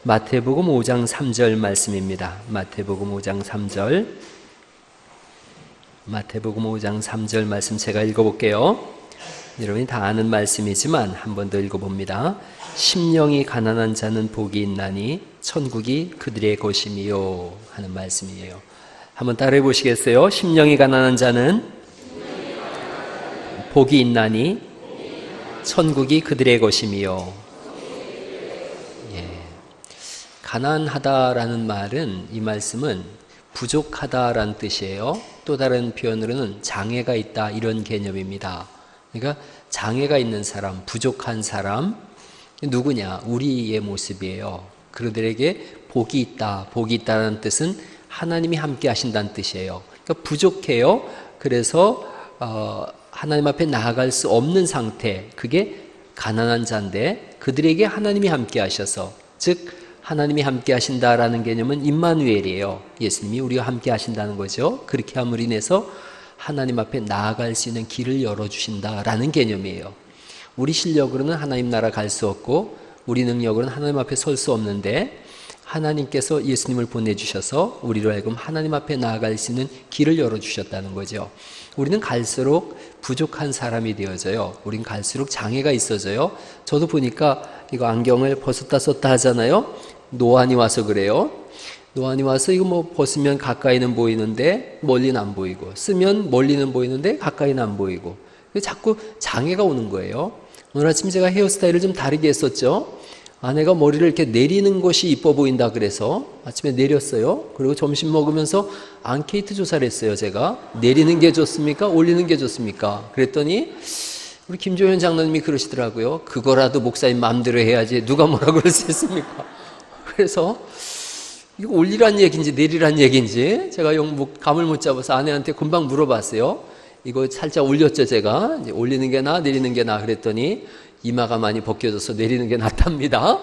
마태복음 5장 3절 말씀입니다. 마태복음 5장 3절. 마태복음 5장 3절 말씀 제가 읽어볼게요. 여러분이 다 아는 말씀이지만 한 번 더 읽어봅니다. 심령이 가난한 자는 복이 있나니 천국이 그들의 것임이요 하는 말씀이에요. 한번 따라해 보시겠어요? 심령이 가난한 자는 복이 있나니 천국이 그들의 것임이요. 예. 가난하다라는 말은, 이 말씀은 부족하다라는 뜻이에요. 또 다른 표현으로는 장애가 있다, 이런 개념입니다. 그러니까 장애가 있는 사람, 부족한 사람, 누구냐? 우리의 모습이에요. 그들에게 복이 있다. 복이 있다는 뜻은 하나님이 함께 하신다는 뜻이에요. 그러니까 부족해요. 그래서 하나님 앞에 나아갈 수 없는 상태, 그게 가난한 자인데 그들에게 하나님이 함께 하셔서, 즉 하나님이 함께 하신다라는 개념은 임마누엘이에요. 예수님이 우리와 함께 하신다는 거죠. 그렇게 함으로 인해서 하나님 앞에 나아갈 수 있는 길을 열어주신다라는 개념이에요. 우리 실력으로는 하나님 나라 갈 수 없고 우리 능력으로는 하나님 앞에 설 수 없는데, 하나님께서 예수님을 보내주셔서 우리로 하여금 하나님 앞에 나아갈 수 있는 길을 열어주셨다는 거죠. 우리는 갈수록 부족한 사람이 되어져요. 우린 갈수록 장애가 있어져요. 저도 보니까 이거 안경을 벗었다 썼다 하잖아요. 노안이 와서 그래요. 노안이 와서 이거 뭐 벗으면 가까이는 보이는데 멀리는 안 보이고, 쓰면 멀리는 보이는데 가까이는 안 보이고, 자꾸 장애가 오는 거예요. 오늘 아침 제가 헤어스타일을 좀 다르게 했었죠. 아내가 머리를 이렇게 내리는 것이 이뻐 보인다 그래서 아침에 내렸어요. 그리고 점심 먹으면서 앙케이트 조사를 했어요. 제가 내리는 게 좋습니까? 올리는 게 좋습니까? 그랬더니 우리 김조현 장로님이 그러시더라고요. 그거라도 목사님 마음대로 해야지 누가 뭐라 그럴 수 있습니까? 그래서 이거 올리란 얘기인지 내리란 얘기인지 제가 감을 못 잡아서 아내한테 금방 물어봤어요. 이거 살짝 올렸죠, 제가. 이제 올리는 게 나아, 내리는 게 나아 그랬더니 이마가 많이 벗겨져서 내리는 게 낫답니다.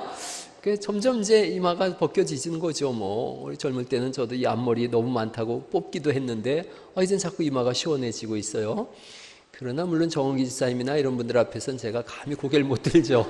점점 이제 이마가 벗겨지는 거죠. 뭐 우리 젊을 때는 저도 이 앞머리 너무 많다고 뽑기도 했는데 이젠 자꾸 이마가 시원해지고 있어요. 그러나 물론 정원기 집사님이나 이런 분들 앞에서는 제가 감히 고개를 못 들죠.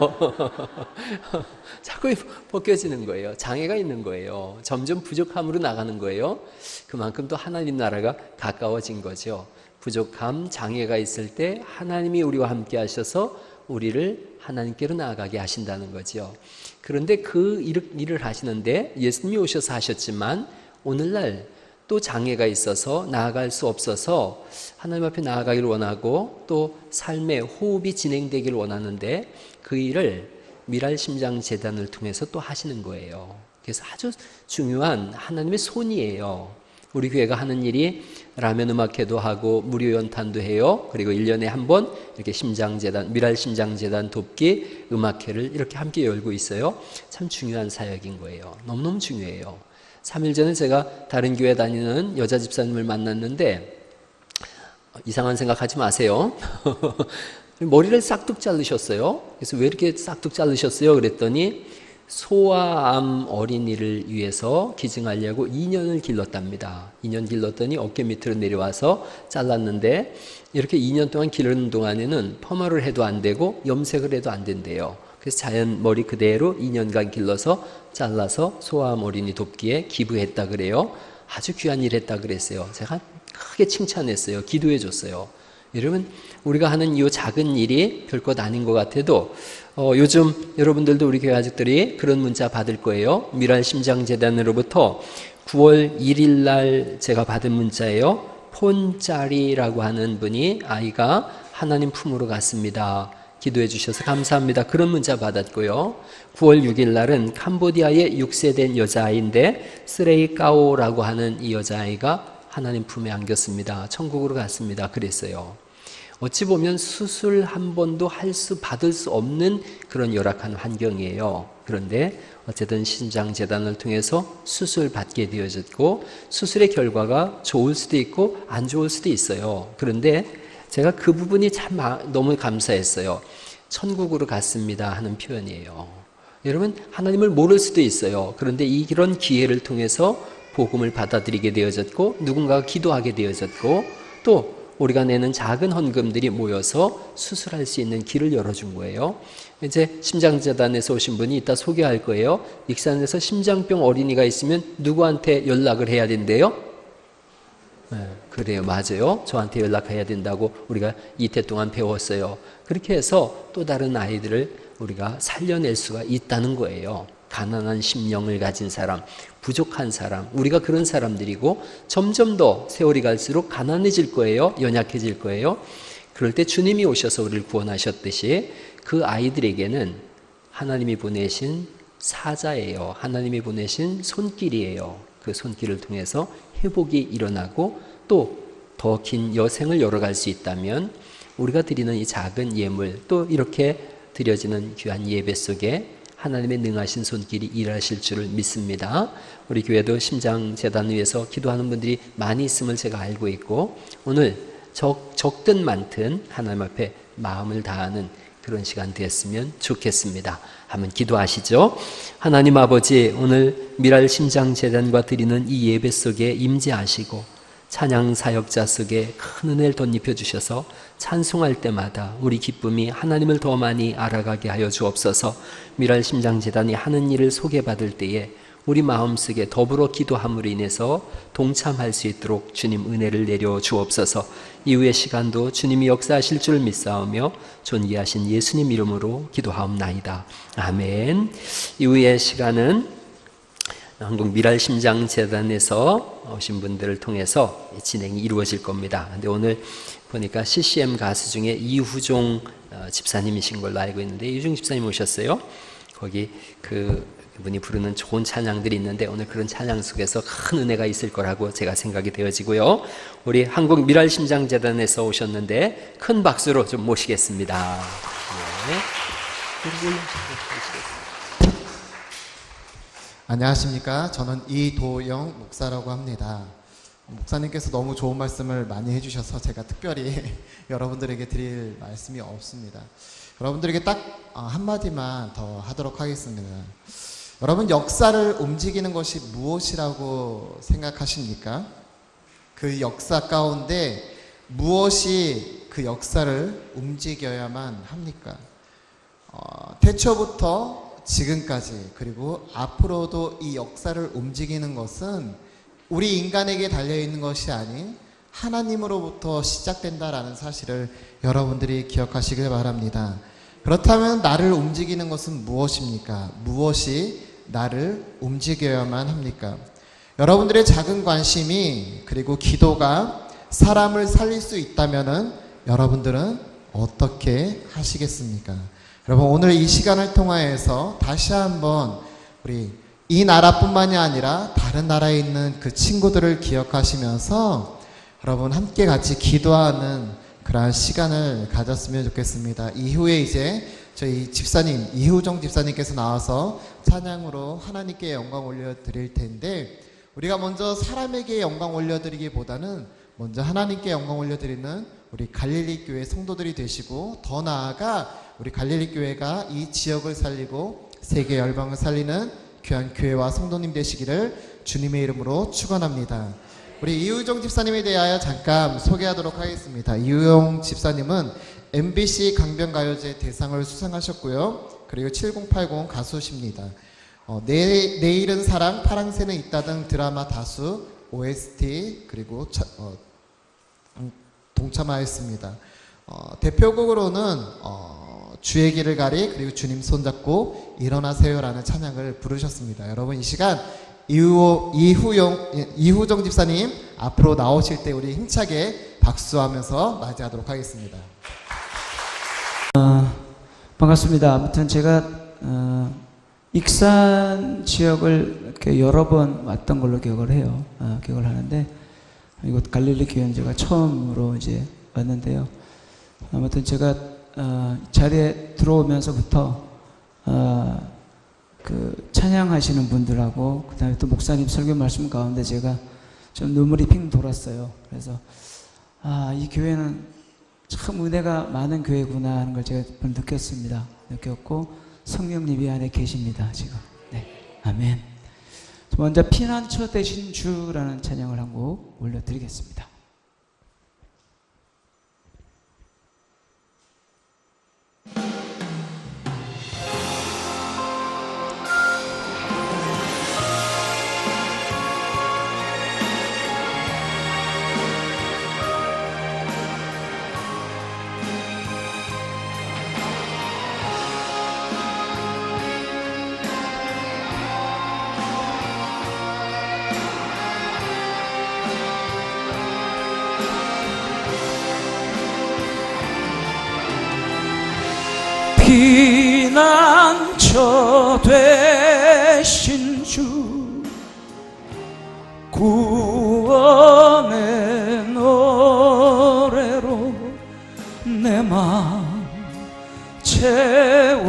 자꾸 벗겨지는 거예요. 장애가 있는 거예요. 점점 부족함으로 나가는 거예요. 그만큼 또 하나님 나라가 가까워진 거죠. 부족함, 장애가 있을 때 하나님이 우리와 함께 하셔서 우리를 하나님께로 나아가게 하신다는 거죠. 그런데 그 일을 하시는데 예수님이 오셔서 하셨지만 오늘날 또 장애가 있어서 나아갈 수 없어서 하나님 앞에 나아가기를 원하고 또 삶의 호흡이 진행되기를 원하는데 그 일을 미랄심장재단을 통해서 또 하시는 거예요. 그래서 아주 중요한 하나님의 손이에요. 우리 교회가 하는 일이 라면 음악회도 하고 무료 연탄도 해요. 그리고 1년에 한 번 이렇게 심장재단, 미랄심장재단 돕기 음악회를 이렇게 함께 열고 있어요. 참 중요한 사역인 거예요. 너무너무 중요해요. 3일 전에 제가 다른 교회 다니는 여자 집사님을 만났는데 이상한 생각하지 마세요. 머리를 싹둑 자르셨어요. 그래서 왜 이렇게 싹둑 자르셨어요? 그랬더니 소아암 어린이를 위해서 기증하려고 2년을 길렀답니다. 2년 길렀더니 어깨 밑으로 내려와서 잘랐는데 이렇게 2년 동안 기르는 동안에는 퍼마를 해도 안 되고 염색을 해도 안 된대요. 그래서 자연 머리 그대로 2년간 길러서 잘라서 소아암 어린이 돕기에 기부했다 그래요. 아주 귀한 일 했다 그랬어요. 제가 크게 칭찬했어요. 기도해 줬어요. 여러분, 우리가 하는 이 작은 일이 별것 아닌 것 같아도 요즘 여러분들도 우리 교회 아직들이 그런 문자 받을 거예요. 미랄심장재단으로부터 9월 1일 날 제가 받은 문자예요. 폰짜리라고 하는 분이 아이가 하나님 품으로 갔습니다. 기도해 주셔서 감사합니다. 그런 문자 받았고요. 9월 6일 날은 캄보디아의 6세 된 여자아이인데 스레이까오라고 하는 이 여자아이가 하나님 품에 안겼습니다. 천국으로 갔습니다. 그랬어요. 어찌 보면 수술 한 번도 받을 수 없는 그런 열악한 환경이에요. 그런데 어쨌든 심장재단을 통해서 수술 받게 되어졌고 수술의 결과가 좋을 수도 있고 안 좋을 수도 있어요. 그런데 제가 그 부분이 참 너무 감사했어요. 천국으로 갔습니다 하는 표현이에요. 여러분, 하나님을 모를 수도 있어요. 그런데 이런 기회를 통해서 복음을 받아들이게 되어졌고 누군가가 기도하게 되어졌고 또 우리가 내는 작은 헌금들이 모여서 수술할 수 있는 길을 열어준 거예요. 이제 심장재단에서 오신 분이 이따 소개할 거예요. 익산에서 심장병 어린이가 있으면 누구한테 연락을 해야 된대요? 네, 그래요. 맞아요. 저한테 연락해야 된다고 우리가 이태 동안 배웠어요. 그렇게 해서 또 다른 아이들을 우리가 살려낼 수가 있다는 거예요. 가난한 심령을 가진 사람, 부족한 사람, 우리가 그런 사람들이고 점점 더 세월이 갈수록 가난해질 거예요. 연약해질 거예요. 그럴 때 주님이 오셔서 우리를 구원하셨듯이 그 아이들에게는 하나님이 보내신 사자예요. 하나님이 보내신 손길이에요. 그 손길을 통해서 회복이 일어나고 또 더 긴 여생을 열어갈 수 있다면 우리가 드리는 이 작은 예물, 또 이렇게 드려지는 귀한 예배 속에 하나님의 능하신 손길이 일하실 줄을 믿습니다. 우리 교회도 심장재단 위해서 기도하는 분들이 많이 있음을 제가 알고 있고, 오늘 적든 많든 하나님 앞에 마음을 다하는 그런 시간 되었으면 좋겠습니다. 한번 기도하시죠. 하나님 아버지, 오늘 미랄 심장재단과 드리는 이 예배 속에 임재하시고 찬양 사역자 속에 큰 은혜를 덧입혀 주셔서 찬송할 때마다 우리 기쁨이 하나님을 더 많이 알아가게 하여 주옵소서. 미랄 심장재단이 하는 일을 소개받을 때에 우리 마음속에 더불어 기도함으로 인해서 동참할 수 있도록 주님 은혜를 내려 주옵소서. 이후의 시간도 주님이 역사하실 줄 믿사오며 존귀하신 예수님 이름으로 기도하옵나이다. 아멘. 이후의 시간은 한국 미랄 심장재단에서 오신 분들을 통해서 진행이 이루어질 겁니다. 근데 오늘 보니까 CCM 가수 중에 이후종 집사님이신 걸로 알고 있는데, 이후종 집사님 오셨어요. 거기 그분이 부르는 좋은 찬양들이 있는데 오늘 그런 찬양 속에서 큰 은혜가 있을 거라고 제가 생각이 되어지고요. 우리 한국 미랄 심장재단에서 오셨는데 큰 박수로 좀 모시겠습니다. 네. 안녕하십니까. 저는 이도영 목사라고 합니다. 목사님께서 너무 좋은 말씀을 많이 해주셔서 제가 특별히 여러분들에게 드릴 말씀이 없습니다. 여러분들에게 딱 한마디만 더 하도록 하겠습니다. 여러분, 역사를 움직이는 것이 무엇이라고 생각하십니까? 그 역사 가운데 무엇이 그 역사를 움직여야만 합니까? 태초부터 지금까지, 그리고 앞으로도 이 역사를 움직이는 것은 우리 인간에게 달려있는 것이 아닌 하나님으로부터 시작된다라는 사실을 여러분들이 기억하시길 바랍니다. 그렇다면 나를 움직이는 것은 무엇입니까? 무엇이 나를 움직여야만 합니까? 여러분들의 작은 관심이, 그리고 기도가 사람을 살릴 수 있다면은 여러분들은 어떻게 하시겠습니까? 여러분, 오늘 이 시간을 통하여서 다시 한번 우리 이 나라뿐만이 아니라 다른 나라에 있는 그 친구들을 기억하시면서 여러분 함께 같이 기도하는 그러한 시간을 가졌으면 좋겠습니다. 이후에 이제 저희 집사님, 이후종 집사님께서 나와서 찬양으로 하나님께 영광 올려드릴 텐데, 우리가 먼저 사람에게 영광 올려드리기보다는 먼저 하나님께 영광 올려드리는 우리 갈릴리 교회 성도들이 되시고, 더 나아가 우리 갈릴리 교회가 이 지역을 살리고 세계 열방을 살리는 귀한 교회와 성도님 되시기를 주님의 이름으로 축원합니다. 우리 이후종 집사님에 대하여 잠깐 소개하도록 하겠습니다. 이후종 집사님은 MBC 강변가요제 대상을 수상하셨고요. 그리고 7080 가수십니다. 내일은 사랑, 파랑새는 있다 등 드라마 다수, OST 그리고 동참하였습니다. 대표곡으로는 주의 길을 가리, 그리고 주님 손잡고 일어나세요라는 찬양을 부르셨습니다. 여러분, 이 시간 이후종 집사님 앞으로 나오실 때 우리 힘차게 박수하면서 맞이하도록 하겠습니다. 반갑습니다. 아무튼 제가 익산 지역을 이렇게 여러 번 왔던 걸로 기억을 해요. 기억을 하는데, 이곳 갈릴리 교회는 제가 처음으로 이제 왔는데요. 아무튼 제가 자리에 들어오면서부터 그 찬양하시는 분들하고 그다음에 또 목사님 설교 말씀 가운데 제가 좀 눈물이 핑 돌았어요. 그래서 이 교회는 참 은혜가 많은 교회구나 하는 걸 제가 느꼈습니다. 느꼈고 성령님이 안에 계십니다. 지금. 네, 아멘. 먼저 피난처 되신 주라는 찬양을 한 곡 올려드리겠습니다. 되신 주 구원의 노래로 내 마음 채워주시네.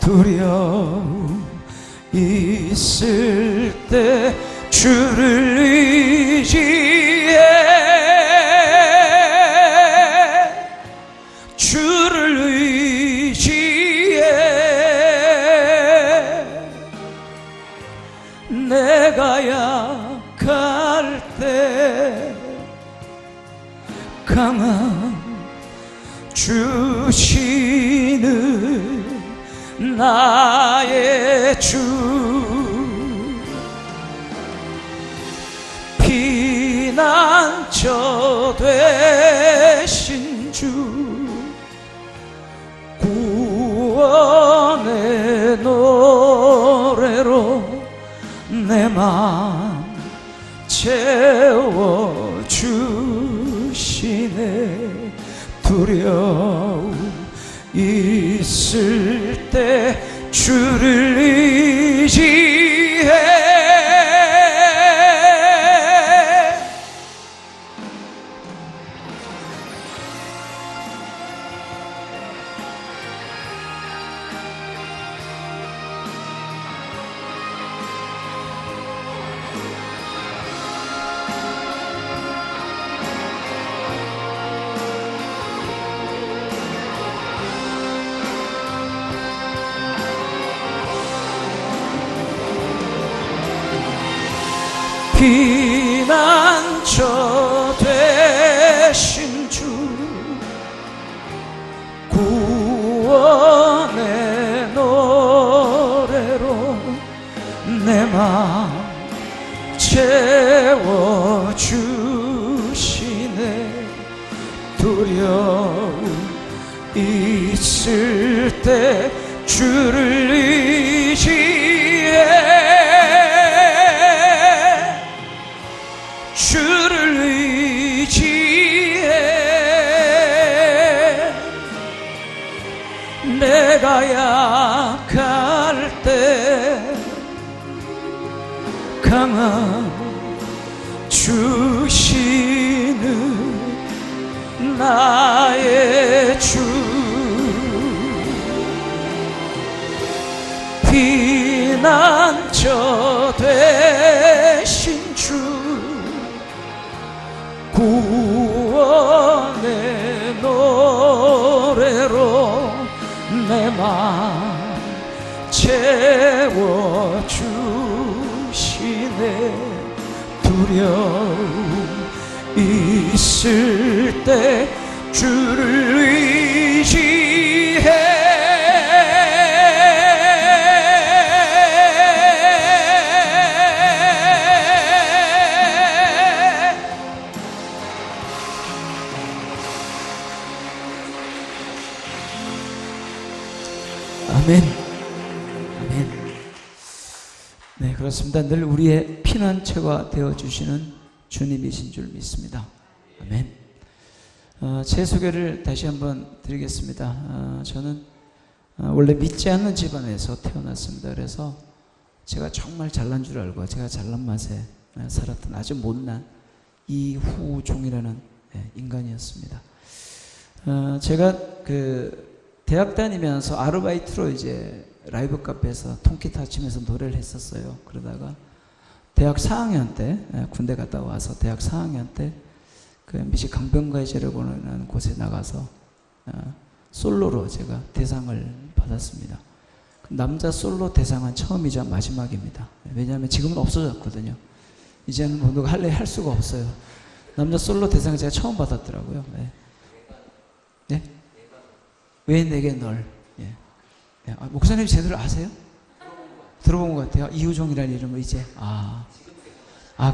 두려움 있을 때 주를 의지해, 주를 의지해. 내가 약할 때 강한 주시는 나의 주, 피난처 되신 주 구원의 노래로 내 마음 채워주시네. 두려움 있을 때 주를 의지해, 피난처 되신 주 구원의 노래로 내 마음 채워주시네. 두려움 있을 때 주를 의지해, 주를 의지해. 내가 약할 때 강한 주시는 나의 주, 피난처 되신 주 구원의 노래로 내 마음 채워주시네. 두려움 있을 때 주를 의지해, 아멘. 아멘. 네, 그렇습니다. 늘 우리의 피난처가 되어주시는 주님이신 줄 믿습니다. 아멘. 제 소개를 다시 한번 드리겠습니다. 저는 원래 믿지 않는 집안에서 태어났습니다. 그래서 제가 정말 잘난 줄 알고 제가 잘난 맛에 살았던 아주 못난 이후종이라는 인간이었습니다. 제가 대학 다니면서 아르바이트로 이제 라이브 카페에서 통기타 치면서 노래를 했었어요. 그러다가 대학 4학년 때 군대 갔다 와서 대학 4학년 때 미시 강변가이제라고는 곳에 나가서 솔로로 제가 대상을 받았습니다. 남자 솔로 대상은 처음이자 마지막입니다. 왜냐하면 지금은 없어졌거든요. 이제는 뭐 누가 할래 할 수가 없어요. 남자 솔로 대상을 제가 처음 받았더라고요. 네? 네? 왜 내게 널? 예. 예. 목사님 제대로 아세요? 들어본 것 같아요. 이우종이라는 이름을 이제.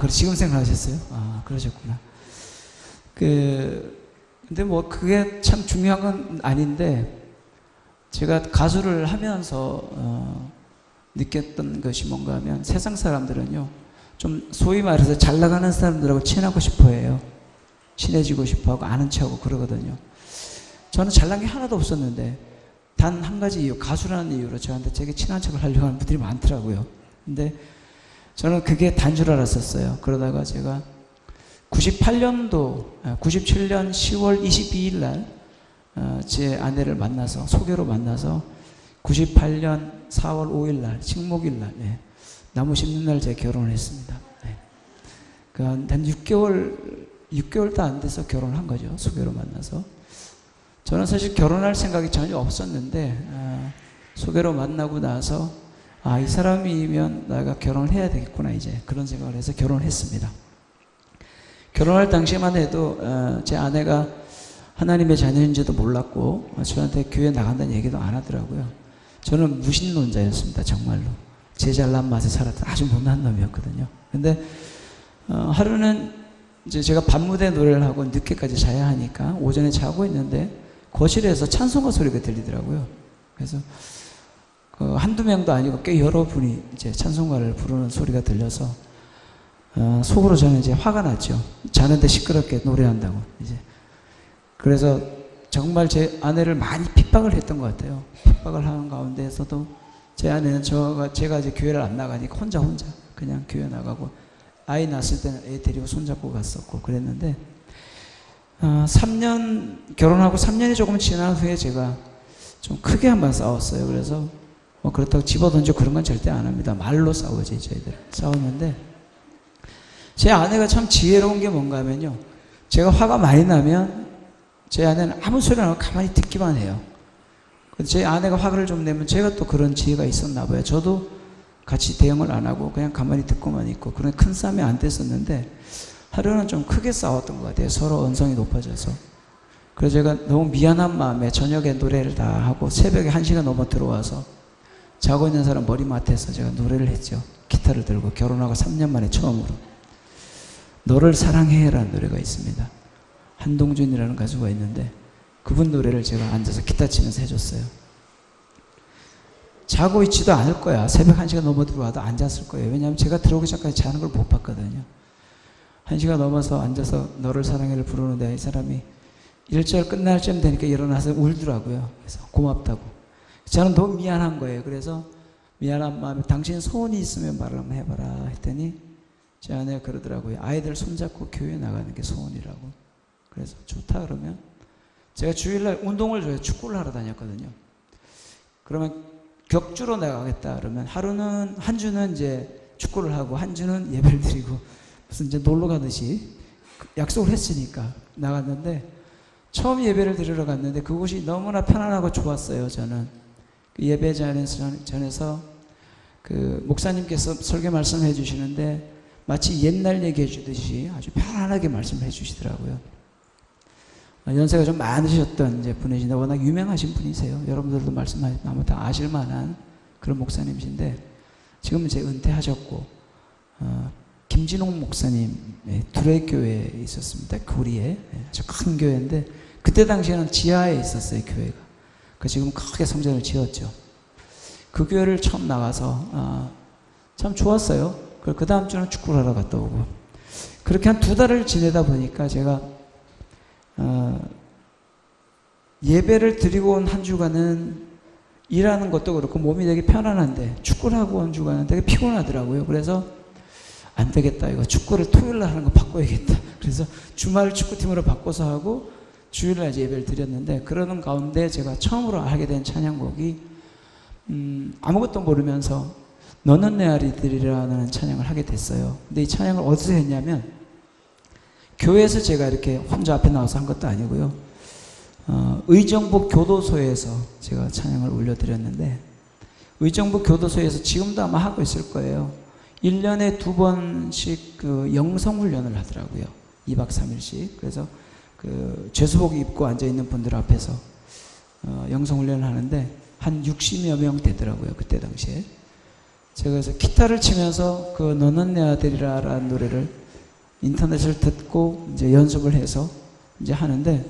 그래 지금 생각하셨어요? 그러셨구나. 근데 뭐 그게 참 중요한 건 아닌데 제가 가수를 하면서 느꼈던 것이 뭔가 하면 세상 사람들은요 좀 소위 말해서 잘 나가는 사람들하고 친하고 싶어 해요. 친해지고 싶어 하고 아는 척하고 그러거든요. 저는 잘난 게 하나도 없었는데 단 한 가지 이유, 가수라는 이유로 저한테 되게 친한 척을 하려고 하는 분들이 많더라고요. 근데 저는 그게 단 줄 알았었어요. 그러다가 제가 97년 10월 22일 날 제 아내를 만나서 소개로 만나서 98년 4월 5일 날 식목일 날 나무 심는 날 제가 결혼을 했습니다. 한 6개월도 안 돼서 결혼한 거죠. 소개로 만나서. 저는 사실 결혼할 생각이 전혀 없었는데 소개로 만나고 나서 이 사람이면 내가 결혼을 해야 되겠구나 이제 그런 생각을 해서 결혼을 했습니다. 결혼할 당시만 해도 제 아내가 하나님의 자녀인지도 몰랐고 저한테 교회 나간다는 얘기도 안 하더라고요. 저는 무신론자였습니다. 정말로. 제 잘난 맛에 살았던 아주 못난 놈이었거든요. 근데 하루는 이제 제가 밤무대 노래를 하고 늦게까지 자야 하니까 오전에 자고 있는데 거실에서 찬송가 소리가 들리더라고요. 그래서 한두 명도 아니고 꽤 여러 분이 이제 찬송가를 부르는 소리가 들려서 속으로 저는 이제 화가 났죠. 자는데 시끄럽게 노래한다고 이제. 그래서 정말 제 아내를 많이 핍박을 했던 것 같아요. 핍박을 하는 가운데에서도 제 아내는 제가 이제 교회를 안 나가니까 혼자 그냥 교회 나가고 아이 낳았을 때는 애 데리고 손잡고 갔었고 그랬는데 3년 결혼하고 3년이 조금 지난 후에 제가 좀 크게 한번 싸웠어요. 그래서 그렇다고 집어던지고 그런 건 절대 안 합니다. 말로 싸우지 저희들. 싸웠는데 제 아내가 참 지혜로운 게 뭔가 하면요. 제가 화가 많이 나면 제 아내는 아무 소리 안 하고 가만히 듣기만 해요. 제 아내가 화를 좀 내면 제가 또 그런 지혜가 있었나 봐요. 저도 같이 대응을 안 하고 그냥 가만히 듣고만 있고 그런 큰 싸움이 안 됐었는데 하루는 좀 크게 싸웠던 것 같아요. 서로 언성이 높아져서. 그래서 제가 너무 미안한 마음에 저녁에 노래를 다 하고 새벽에 1시간 넘어 들어와서 자고 있는 사람 머리맡에서 제가 노래를 했죠. 기타를 들고 결혼하고 3년 만에 처음으로. 너를 사랑해라는 노래가 있습니다. 한동준이라는 가수가 있는데 그분 노래를 제가 앉아서 기타 치면서 해줬어요. 자고 있지도 않을 거야. 새벽 1시간 넘어 들어와도 앉았을 거예요. 왜냐하면 제가 들어오기 전까지 자는 걸 못 봤거든요. 1시간 넘어서 앉아서 너를 사랑해를 부르는데 이 사람이 1절 끝날 쯤 되니까 일어나서 울더라고요. 그래서 고맙다고. 저는 너무 미안한 거예요. 그래서 미안한 마음에 당신 소원이 있으면 말을 한번 해봐라 했더니 제 아내가 그러더라고요. 아이들 손잡고 교회 나가는 게 소원이라고. 그래서 좋다 그러면 제가 주일날 운동을 좋아해서 축구를 하러 다녔거든요. 그러면 격주로 나가겠다 그러면 한 주는 이제 축구를 하고 한 주는 예배를 드리고 무슨 이제 놀러 가듯이 약속을 했으니까 나갔는데 처음 예배를 드리러 갔는데 그곳이 너무나 편안하고 좋았어요. 저는 그 예배 전에서 그 목사님께서 설교 말씀해 주시는데 마치 옛날 얘기해 주듯이 아주 편안하게 말씀을 해 주시더라고요. 연세가 좀 많으셨던 이제 분이신데 워낙 유명하신 분이세요. 여러분들도 말씀하시면 다 아실 만한 그런 목사님이신데 지금은 이제 은퇴하셨고 김진홍 목사님 두레교회에 있었습니다. 구리에 아주 큰 교회인데 그때 당시에는 지하에 있었어요. 교회가. 그 지금 크게 성전을 지었죠. 그 교회를 처음 나가서 참 좋았어요. 그 다음 주는 축구를 하러 갔다 오고 그렇게 한 2달을 지내다 보니까 제가 예배를 드리고 온 한 주간은 일하는 것도 그렇고 몸이 되게 편안한데 축구를 하고 온 주간은 되게 피곤하더라고요. 그래서 안 되겠다. 이거 축구를 토요일날 하는 거 바꿔야겠다. 그래서 주말 축구팀으로 바꿔서 하고 주일날 예배를 드렸는데 그러는 가운데 제가 처음으로 하게 된 찬양곡이 아무것도 모르면서 너는 내 아들이라는 찬양을 하게 됐어요. 근데 이 찬양을 어디서 했냐면 교회에서 제가 이렇게 혼자 앞에 나와서 한 것도 아니고요. 의정부 교도소에서 제가 찬양을 올려드렸는데 의정부 교도소에서 지금도 아마 하고 있을 거예요. 1년에 2번씩 그 영성훈련을 하더라고요. 2박 3일씩. 그래서 그 죄수복 입고 앉아있는 분들 앞에서 영성훈련을 하는데 한 60여 명 되더라고요. 그때 당시에. 제가 그래서 기타를 치면서 그 너는 내 아들이라 라는 노래를 인터넷을 듣고 이제 연습을 해서 이제 하는데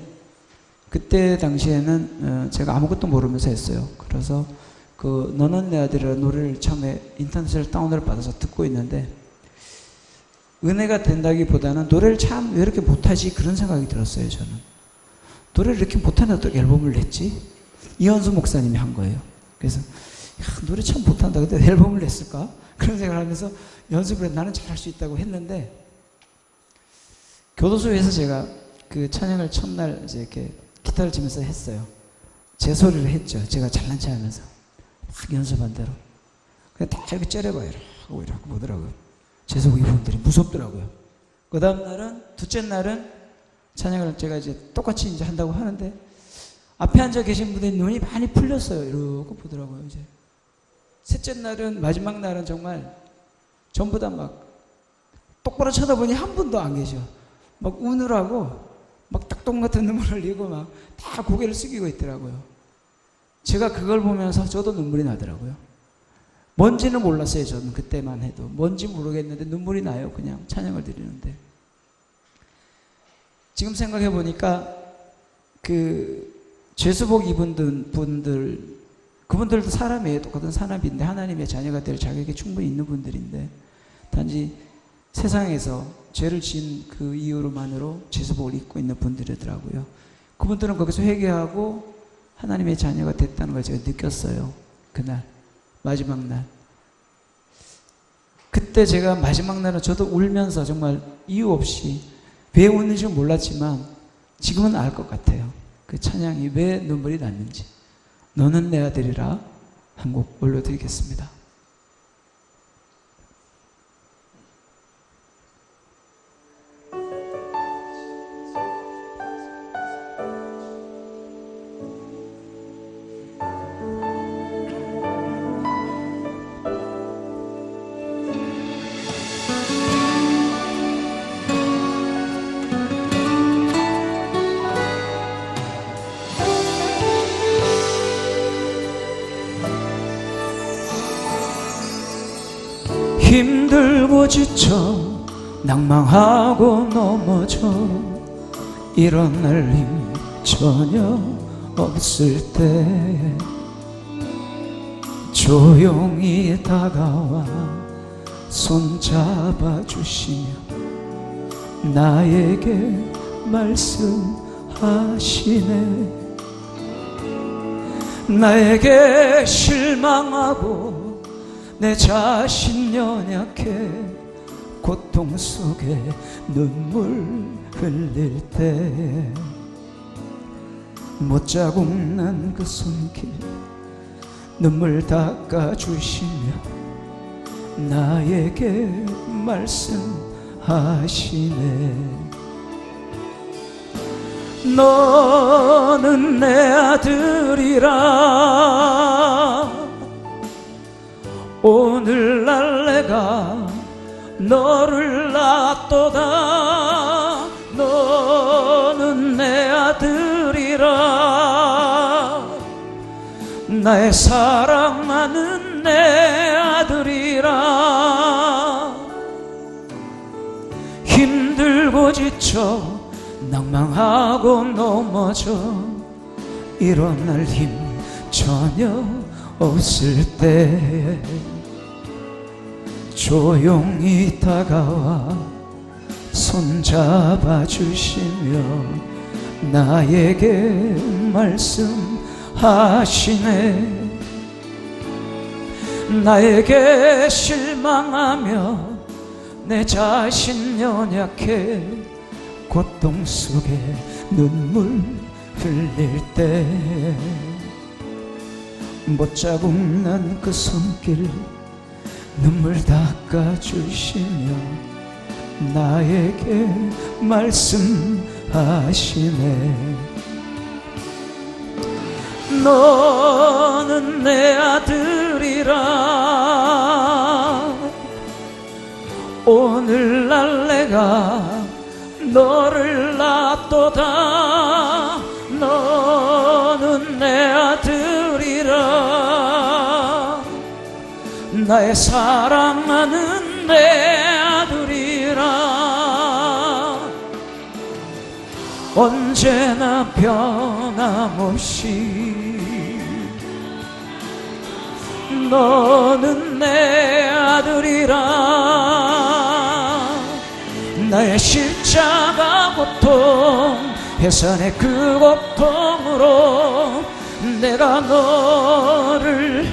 그때 당시에는 제가 아무것도 모르면서 했어요. 그래서 그 너는 내 아들이라는 노래를 처음에 인터넷을 다운을 받아서 듣고 있는데 은혜가 된다기보다는 노래를 참 왜 이렇게 못하지 그런 생각이 들었어요. 저는 노래를 이렇게 못하는데 어떻게 앨범을 냈지? 이현수 목사님이 한 거예요. 그래서 야, 노래 참 못한다. 그때 앨범을 냈을까? 그런 생각을 하면서 연습을 해서 나는 잘할 수 있다고 했는데, 교도소에서 제가 그 찬양을 첫날 이제 이렇게 기타를 치면서 했어요. 제 소리를 했죠. 제가 잘난 체 하면서 막 연습한 대로. 그냥 다 이렇게 째려봐요. 이러고 보더라고요. 재석 이분들이 무섭더라고요. 그 다음 날은, 둘째 날은 찬양을 제가 이제 똑같이 이제 한다고 하는데, 앞에 앉아 계신 분의 눈이 많이 풀렸어요. 이러고 보더라고요, 이제. 셋째 날은, 마지막 날은 정말 전부 다 막 똑바로 쳐다보니 한 분도 안 계셔. 막 우느라고 막 딱똥 같은 눈물을 흘리고 막 다 고개를 숙이고 있더라고요. 제가 그걸 보면서 저도 눈물이 나더라고요. 뭔지는 몰랐어요. 저는 그때만 해도 뭔지 모르겠는데 눈물이 나요. 그냥 찬양을 드리는데. 지금 생각해 보니까 그 죄수복 입은 분들, 그분들도 사람이에요. 똑같은 사람인데 하나님의 자녀가 될 자격이 충분히 있는 분들인데, 단지 세상에서 죄를 지은 그 이유로만으로 죄수복을 입고 있는 분들이더라고요. 그분들은 거기서 회개하고 하나님의 자녀가 됐다는 걸 제가 느꼈어요. 그날 마지막 날. 그때 제가 마지막 날은 저도 울면서 정말 이유 없이, 왜 우는지 몰랐지만 지금은 알 것 같아요. 그 찬양이 왜 눈물이 났는지. 너는 내 아들이라 한 곡 올려드리겠습니다. 힘들고 지쳐 낭망하고 넘어져 이런 날 힘 전혀 없을 때 조용히 다가와 손잡아 주시며 나에게 말씀하시네. 나에게 실망하고 내 자신 연약해 고통 속에 눈물 흘릴 때 못자국 난 그 손길 눈물 닦아주시며 나에게 말씀하시네. 너는 내 아들이라 오늘날 내가 너를 낳았도다. 너는 내 아들이라 나의 사랑하는 내 아들이라. 힘들고 지쳐 낭망하고 넘어져 일어날 힘 전혀 없을 때 조용히 다가와 손잡아 주시며 나에게 말씀하시네. 나에게 실망하며 내 자신 연약해 고통 속에 눈물 흘릴 때 못자국 난 그 손길 눈물 닦아주시며 나에게 말씀하시네. 너는 내 아들이라 오늘날 내가 너를 낳았도다. 너는 내 아들이라 나의 사랑하는 내 아들이라. 언제나 변함없이 너는 내 아들이라. 나의 십자가 고통 해산의 그 고통으로 내가 너를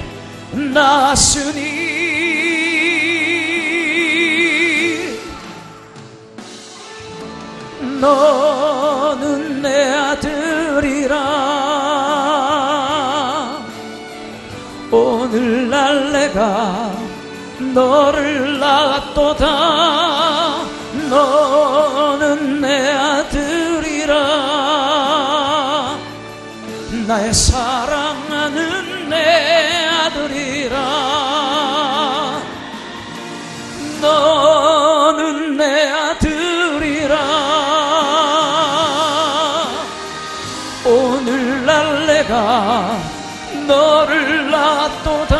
낳았으니 너는 내 아들이라. 오늘날 내가 너를 낳았도다. 너는 내 아들이라. 나의 사랑하는 내 아들이라. 너는 내 아들이라. 오늘날 내가 너를 낳았도다.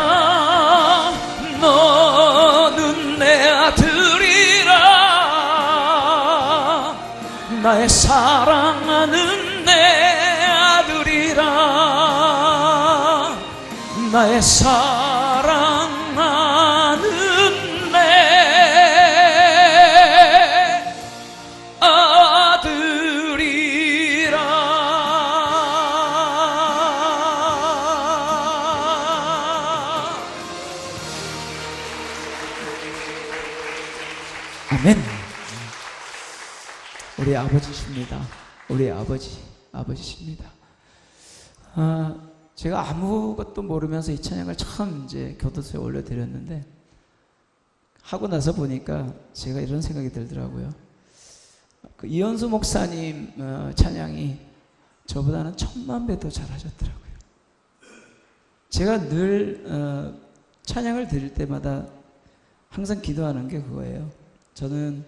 너는 내 아들이라. 나의 사랑하는 내 아들이라. 나의 사랑하는 내 아멘. 우리 아버지십니다. 우리 아버지십니다. 제가 아무것도 모르면서 이 찬양을 처음 이제 교도소에 올려드렸는데 하고 나서 보니까 제가 이런 생각이 들더라고요. 그 이현수 목사님 찬양이 저보다는 1000만 배 더 잘하셨더라고요. 제가 늘 찬양을 드릴 때마다 항상 기도하는 게 그거예요. 저는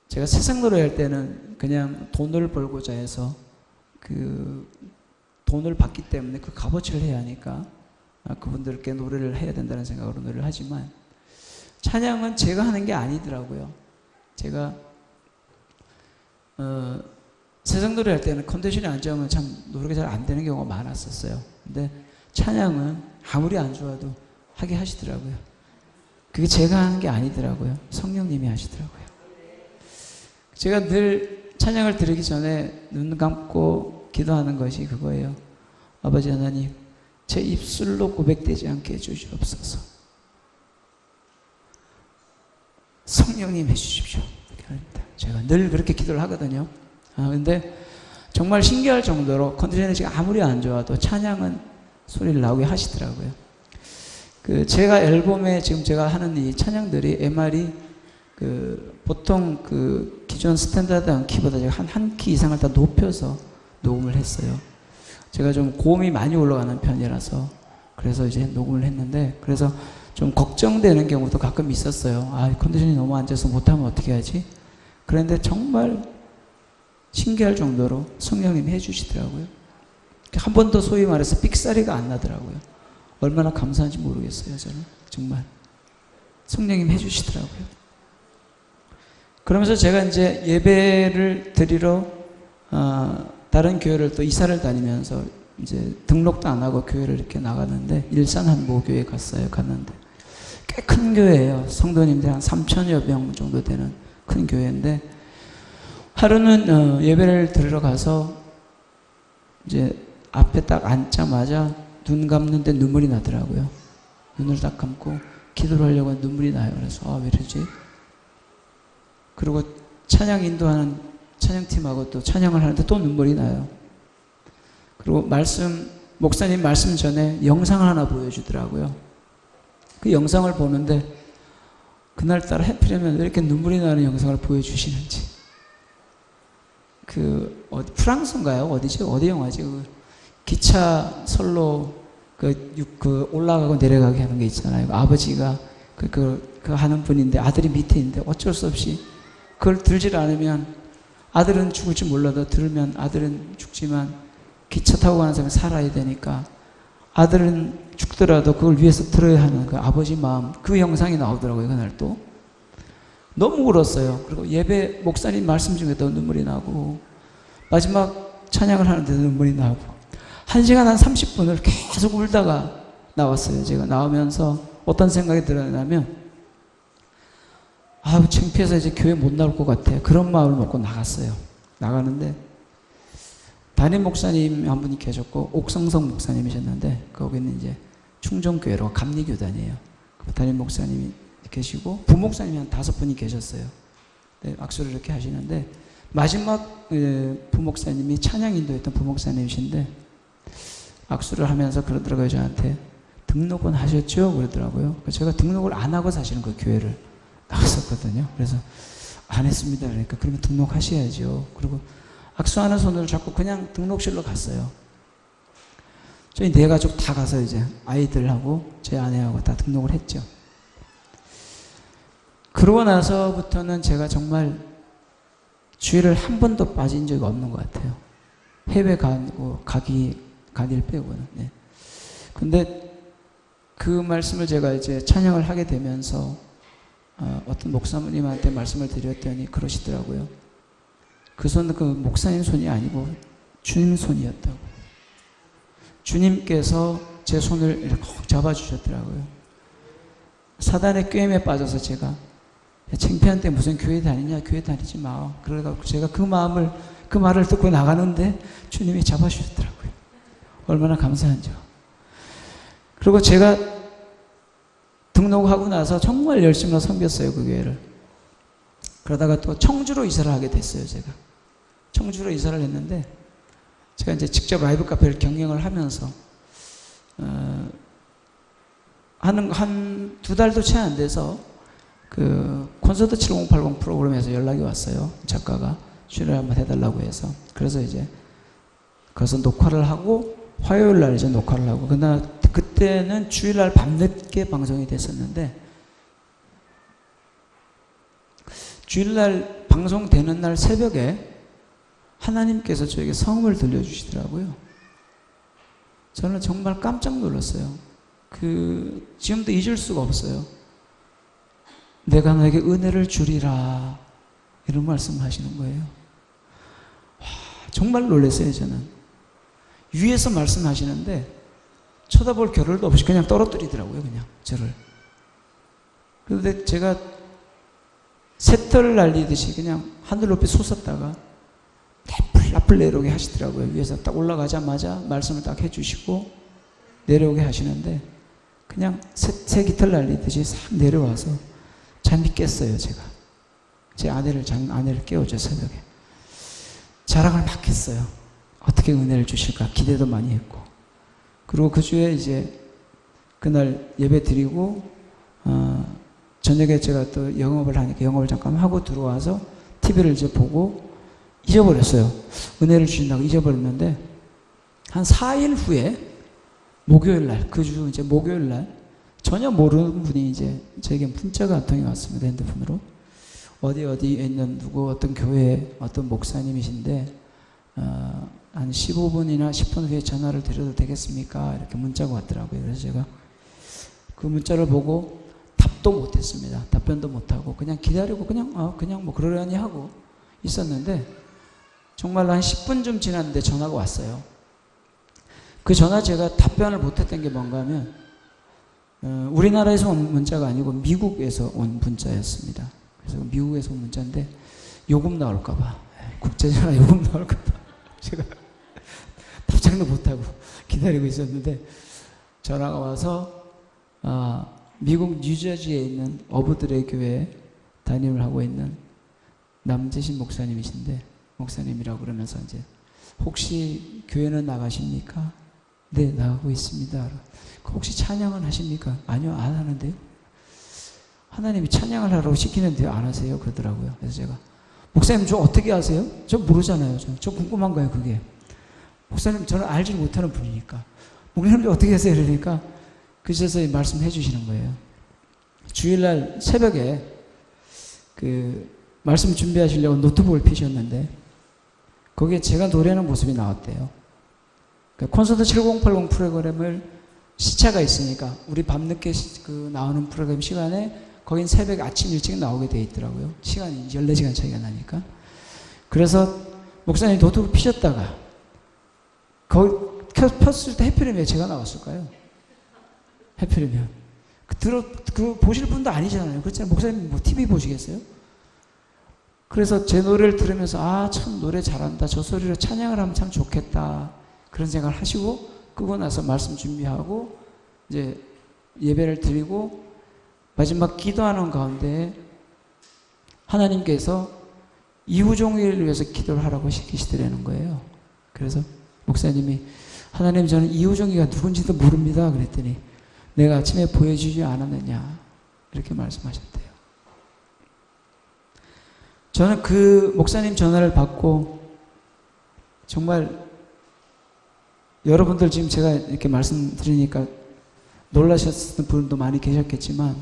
제가 세상 노래할 때는 그냥 돈을 벌고자 해서 그 돈을 받기 때문에 그 값어치를 해야 하니까 그분들께 노래를 해야 된다는 생각으로 노래를 하지만 찬양은 제가 하는 게 아니더라고요. 제가 세상 노래할 때는 컨디션이 안 좋으면 참 노래가 잘 안 되는 경우가 많았었어요. 근데 찬양은 아무리 안 좋아도 하게 하시더라고요. 그게 제가 하는 게 아니더라고요. 성령님이 하시더라고요. 제가 늘 찬양을 드리기 전에 눈 감고 기도하는 것이 그거예요. 아버지 하나님, 제 입술로 고백되지 않게 해주시옵소서. 성령님 해주십시오. 제가 늘 그렇게 기도를 하거든요. 근데 정말 신기할 정도로 컨디션이 지금 아무리 안 좋아도 찬양은 소리를 나오게 하시더라고요. 제가 앨범에 지금 제가 하는 이 찬양들이 MR이 보통 기존 스탠다드한 키보다 제가 한 키 이상을 다 높여서 녹음을 했어요. 제가 좀 고음이 많이 올라가는 편이라서 그래서 이제 녹음을 했는데 그래서 좀 걱정되는 경우도 가끔 있었어요. 컨디션이 너무 안 좋아서 못하면 어떻게 하지? 그런데 정말 신기할 정도로 성령님이 해주시더라고요. 한 번도 소위 말해서 삑사리가 안 나더라고요. 얼마나 감사한지 모르겠어요. 저는 정말 성령님 해주시더라고요. 그러면서 제가 이제 예배를 드리러 다른 교회를 또 이사를 다니면서 이제 등록도 안 하고 교회를 이렇게 나갔는데 일산 한보교회 갔는데 꽤 큰 교회예요. 성도님들 한 3,000여 명 정도 되는 큰 교회인데 하루는 예배를 드리러 가서 이제 앞에 딱 앉자마자 눈 감는데 눈물이 나더라고요. 눈을 딱 감고 기도를 하려고 하면 눈물이 나요. 그래서 왜 이러지? 그리고 찬양 인도하는 찬양팀하고 또 찬양을 하는데 또 눈물이 나요. 그리고 목사님 말씀 전에 영상을 하나 보여주더라고요. 그 영상을 보는데 그날따라 해피려면 왜 이렇게 눈물이 나는 영상을 보여주시는지. 프랑스인가요? 어디죠? 어디 영화지? 기차 선로 올라가고 내려가게 하는 게 있잖아요. 아버지가 하는 분인데 아들이 밑에 있는데 어쩔 수 없이 그걸 들질 않으면 아들은 죽을지 몰라도 들으면 아들은 죽지만 기차 타고 가는 사람이 살아야 되니까 아들은 죽더라도 그걸 위해서 들어야 하는 그 아버지 마음, 그 영상이 나오더라고요. 그날 또 너무 울었어요. 그리고 예배 목사님 말씀 중에도 눈물이 나고 마지막 찬양을 하는데도 눈물이 나고 1시간 한 30분을 계속 울다가 나왔어요. 제가 나오면서 어떤 생각이 들었냐면 창피해서 이제 교회 못 나올 것 같아. 그런 마음을 먹고 나갔어요. 나가는데 담임 목사님 한 분이 계셨고 옥성성 목사님이셨는데 거기는 이제 충정교회로 감리교단이에요. 담임 목사님이 계시고 부목사님이 한 5분이 계셨어요. 네, 악수를 이렇게 하시는데 마지막 부목사님이 찬양 인도했던 부목사님이신데 악수를 하면서 그러더라고요. 저한테 등록은 하셨죠? 그러더라고요. 제가 등록을 안 하고 사실은 그 교회를 나갔었거든요. 그래서 안 했습니다. 그러니까 그러면 등록하셔야죠. 그리고 악수하는 손으로 잡고 그냥 등록실로 갔어요. 저희 4가족 다 가서 이제 아이들하고 제 아내하고 다 등록을 했죠. 그러고 나서부터는 제가 정말 주일을 한 번도 빠진 적이 없는 것 같아요. 해외 가길 빼고는. 네. 근데 그 말씀을 제가 이제 찬양을 하게 되면서 어떤 목사님한테 말씀을 드렸더니 그러시더라고요. 그 손은 그 목사님 손이 아니고 주님 손이었다고. 주님께서 제 손을 이렇게 콕 잡아주셨더라고요. 사단의 꾀임에 빠져서 제가 창피한데 무슨 교회 다니냐, 교회 다니지 마. 그래가지고 제가 그 말을 듣고 나가는데 주님이 잡아주셨더라고요. 얼마나 감사한지요. 그리고 제가 등록하고 나서 정말 열심히 섬겼어요, 그 교회를. 그러다가 또 청주로 이사를 하게 됐어요, 제가. 청주로 이사를 했는데, 제가 이제 직접 라이브 카페를 경영을 하면서, 한 2달도 채 안 돼서, 그, 콘서트 7080 프로그램에서 연락이 왔어요. 작가가 출연을 한번 해달라고 해서. 그래서 이제, 거기서 녹화를 하고, 화요일 날 이제 녹화를 하고, 그때는 주일날 밤늦게 방송이 됐었는데, 주일날 방송되는 날 새벽에 하나님께서 저에게 성음을 들려주시더라고요. 저는 정말 깜짝 놀랐어요. 지금도 잊을 수가 없어요. 내가 너에게 은혜를 주리라. 이런 말씀 하시는 거예요. 와, 정말 놀랐어요, 저는. 위에서 말씀하시는데, 쳐다볼 겨를도 없이 그냥 떨어뜨리더라고요, 그냥, 저를. 그런데 제가 새털을 날리듯이 그냥 하늘 높이 솟았다가 앞을 내려오게 하시더라고요. 위에서 딱 올라가자마자 말씀을 딱 해주시고 내려오게 하시는데 그냥 새 깃털 날리듯이 싹 내려와서 잠이 깼어요, 제가. 제 아내를 깨웠죠, 새벽에. 자랑을 막 했어요. 어떻게 은혜를 주실까 기대도 많이 했고. 그리고 그 주에 이제 그날 예배 드리고 저녁에 제가 또 영업을 하니까 영업을 잠깐 하고 들어와서 TV를 이제 보고 잊어버렸어요. 은혜를 주신다고 잊어버렸는데 한 4일 후에 목요일 날, 그 주 이제 목요일 날 전혀 모르는 분이 이제 제게 문자가 한 통이 왔습니다. 핸드폰으로. 어디에 있는 누구 어떤 교회 어떤 목사님이신데 한 15분이나 10분 후에 전화를 드려도 되겠습니까? 이렇게 문자가 왔더라고요. 그래서 제가 그 문자를 보고 답도 못했습니다. 답변도 못하고 그냥 기다리고 그냥 뭐 그러려니 하고 있었는데 정말로 한 10분쯤 지났는데 전화가 왔어요. 그 전화 제가 답변을 못했던 게 뭔가 하면 우리나라에서 온 문자가 아니고 미국에서 온 문자였습니다. 그래서 미국에서 온 문자인데 요금 나올까봐 국제전화 요금 나올까봐 제가 답장도 못하고 기다리고 있었는데 전화가 와서 미국 뉴저지에 있는 어부들의 교회 담임을 하고 있는 남재신 목사님이신데 목사님이라고 그러면서 이제 혹시 교회는 나가십니까? 네, 나가고 있습니다. 혹시 찬양은 하십니까? 아니요, 안 하는데요. 하나님이 찬양을 하라고 시키는데요, 안 하세요? 그러더라고요. 그래서 제가 목사님 저 어떻게 아세요? 저 모르잖아요. 저 궁금한 거예요, 그게. 목사님 저는 알지 못하는 분이니까. 목사님 어떻게 하세요? 그러니까 그래서 말씀해 주시는 거예요. 주일날 새벽에 그 말씀 준비하시려고 노트북을 피셨는데 거기에 제가 노래하는 모습이 나왔대요. 그러니까 콘서트 7080 프로그램을 시차가 있으니까 우리 밤늦게 나오는 프로그램 시간에 거긴 새벽 아침 일찍 나오게 돼 있더라고요. 시간이 14시간 차이가 나니까. 그래서 목사님이 노트북 피셨다가 거기 폈을 때 해필이면 왜 제가 나왔을까요? 해필이면 보실 분도 아니잖아요. 그렇잖아요. 목사님 뭐 TV 보시겠어요? 그래서 제 노래를 들으면서 아, 참 노래 잘한다. 저 소리로 찬양을 하면 참 좋겠다. 그런 생각을 하시고 끄고 나서 말씀 준비하고 이제 예배를 드리고 마지막 기도하는 가운데 하나님께서 이우종이를 위해서 기도를 하라고 시키시더라는 거예요. 그래서 목사님이 하나님 저는 이우종이가 누군지도 모릅니다. 그랬더니 내가 아침에 보여주지 않았느냐 이렇게 말씀하셨대요. 저는 그 목사님 전화를 받고 정말 여러분들 지금 제가 이렇게 말씀드리니까 놀라셨던 분도 많이 계셨겠지만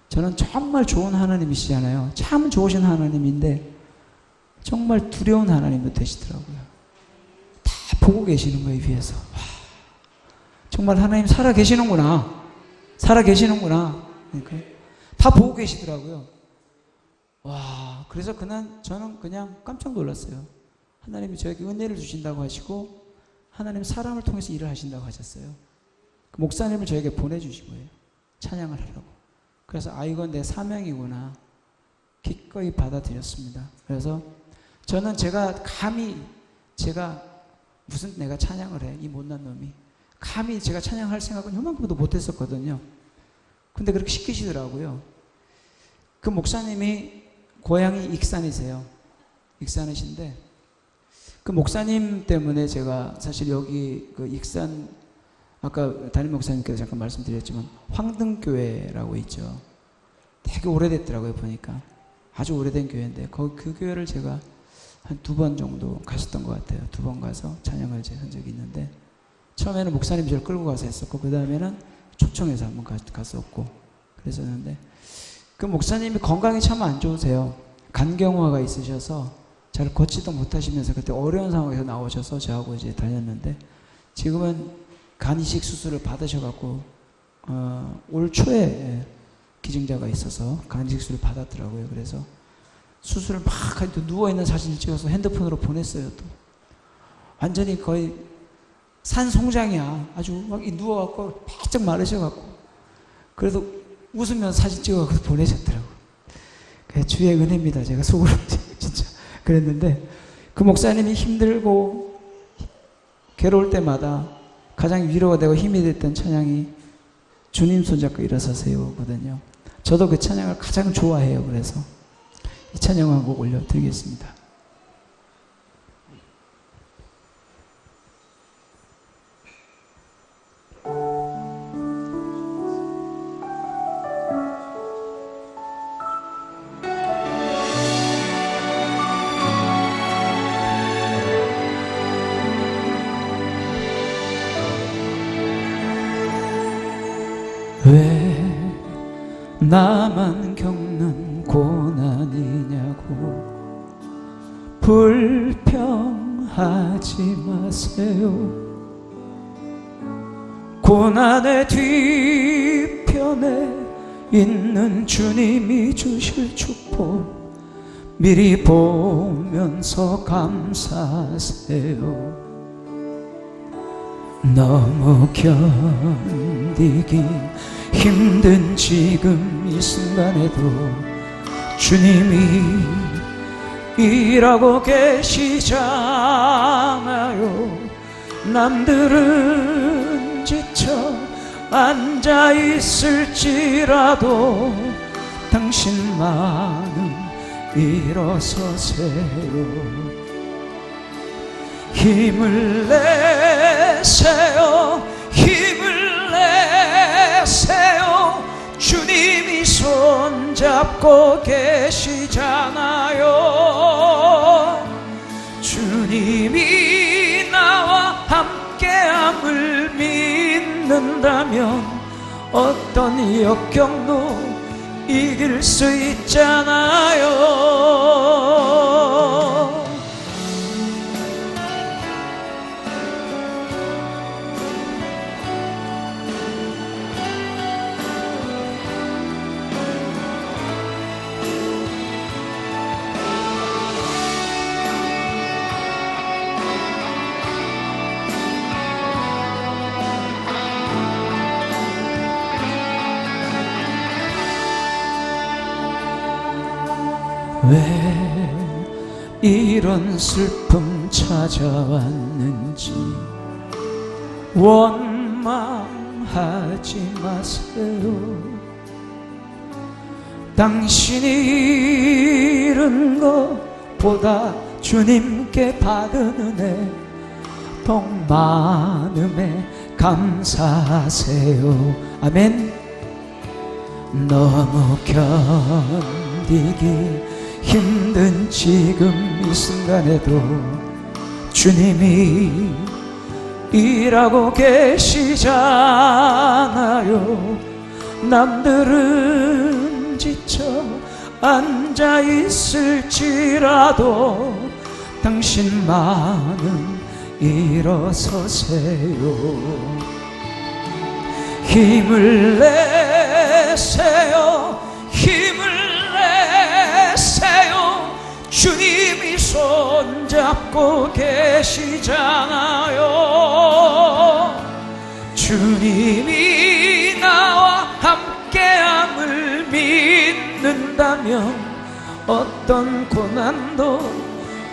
저는 정말 좋은 하나님이시잖아요. 참 좋으신 하나님인데 정말 두려운 하나님도 되시더라고요. 다 보고 계시는 거예요, 위에서. 정말 하나님 살아 계시는구나. 살아 계시는구나. 그러니까 다 보고 계시더라고요. 와, 그래서 그날 저는 그냥 깜짝 놀랐어요. 하나님이 저에게 은혜를 주신다고 하시고 하나님 사람을 통해서 일을 하신다고 하셨어요. 그 목사님을 저에게 보내주신 거예요. 찬양을 하라고. 그래서 아, 이건 내 사명이구나. 기꺼이 받아들였습니다. 그래서 저는 감히 무슨 내가 찬양을 해. 이 못난 놈이. 감히 제가 찬양할 생각은 요만큼도 못했었거든요. 근데 그렇게 시키시더라고요. 그 목사님이 고향이 익산이세요. 익산이신데 그 목사님 때문에 제가 사실 여기 그 익산 아까 담임 목사님께서 잠깐 말씀드렸지만 황등교회라고 있죠. 되게 오래됐더라고요. 보니까 아주 오래된 교회인데 그 교회를 제가 한 2번 정도 가셨던 것 같아요. 2번 가서 찬양을 한 적이 있는데 처음에는 목사님 저를 끌고 가서 했었고 그 다음에는 초청해서 한번 갔었고 그랬었는데 그 목사님이 건강이 참 안 좋으세요. 간경화가 있으셔서 잘 걷지도 못하시면서 그때 어려운 상황에서 나오셔서 저하고 이제 다녔는데 지금은 간 이식 수술을 받으셔갖고 올 초에 기증자가 있어서 간 이식 수술을 받았더라고요. 그래서 수술을 막 하고 누워있는 사진을 찍어서 핸드폰으로 보냈어요. 또 완전히 거의 산송장이야. 아주 막 누워갖고 바짝 마르셔갖고 그래도 웃으면서 사진 찍어갖고 보내셨더라고요. 주의 은혜입니다. 제가 속으로 진짜 그랬는데 그 목사님이 힘들고 괴로울 때마다 가장 위로가 되고 힘이 됐던 찬양이 주님 손잡고 일어서세요거든요. 저도 그 찬양을 가장 좋아해요. 그래서 이 찬양 한 곡 올려드리겠습니다. 왜 나만 겪는 고난이냐고 불평하지 마세요. 고난의 뒤편에 있는 주님이 주실 축복 미리 보면서 감사하세요. 너무 견디기 힘든 지금 이 순간에도 주님이 일하고 계시잖아요. 남들은 지쳐 앉아 있을지라도 당신만은 일어서세요. 힘을 내세요. 힘을 내세요. 주님이 손잡고 계시잖아요. 주님이 나와 함께함을 믿는다면 어떤 역경도 이길 수 있잖아요. 왜 이런 슬픔 찾아왔는지 원망하지 마세요. 당신이 잃은 것보다 주님께 받은 은혜 더 많음에 감사하세요. 아멘. 너무 견디기 힘든 지금 이 순간에도 주님이 일하고 계시잖아요. 남들은 지쳐 앉아 있을지라도 당신만은 일어서세요. 힘을 내세요. 힘을 내세요. 주님이 손잡고 계시잖아요. 주님이 나와 함께함을 믿는다면 어떤 고난도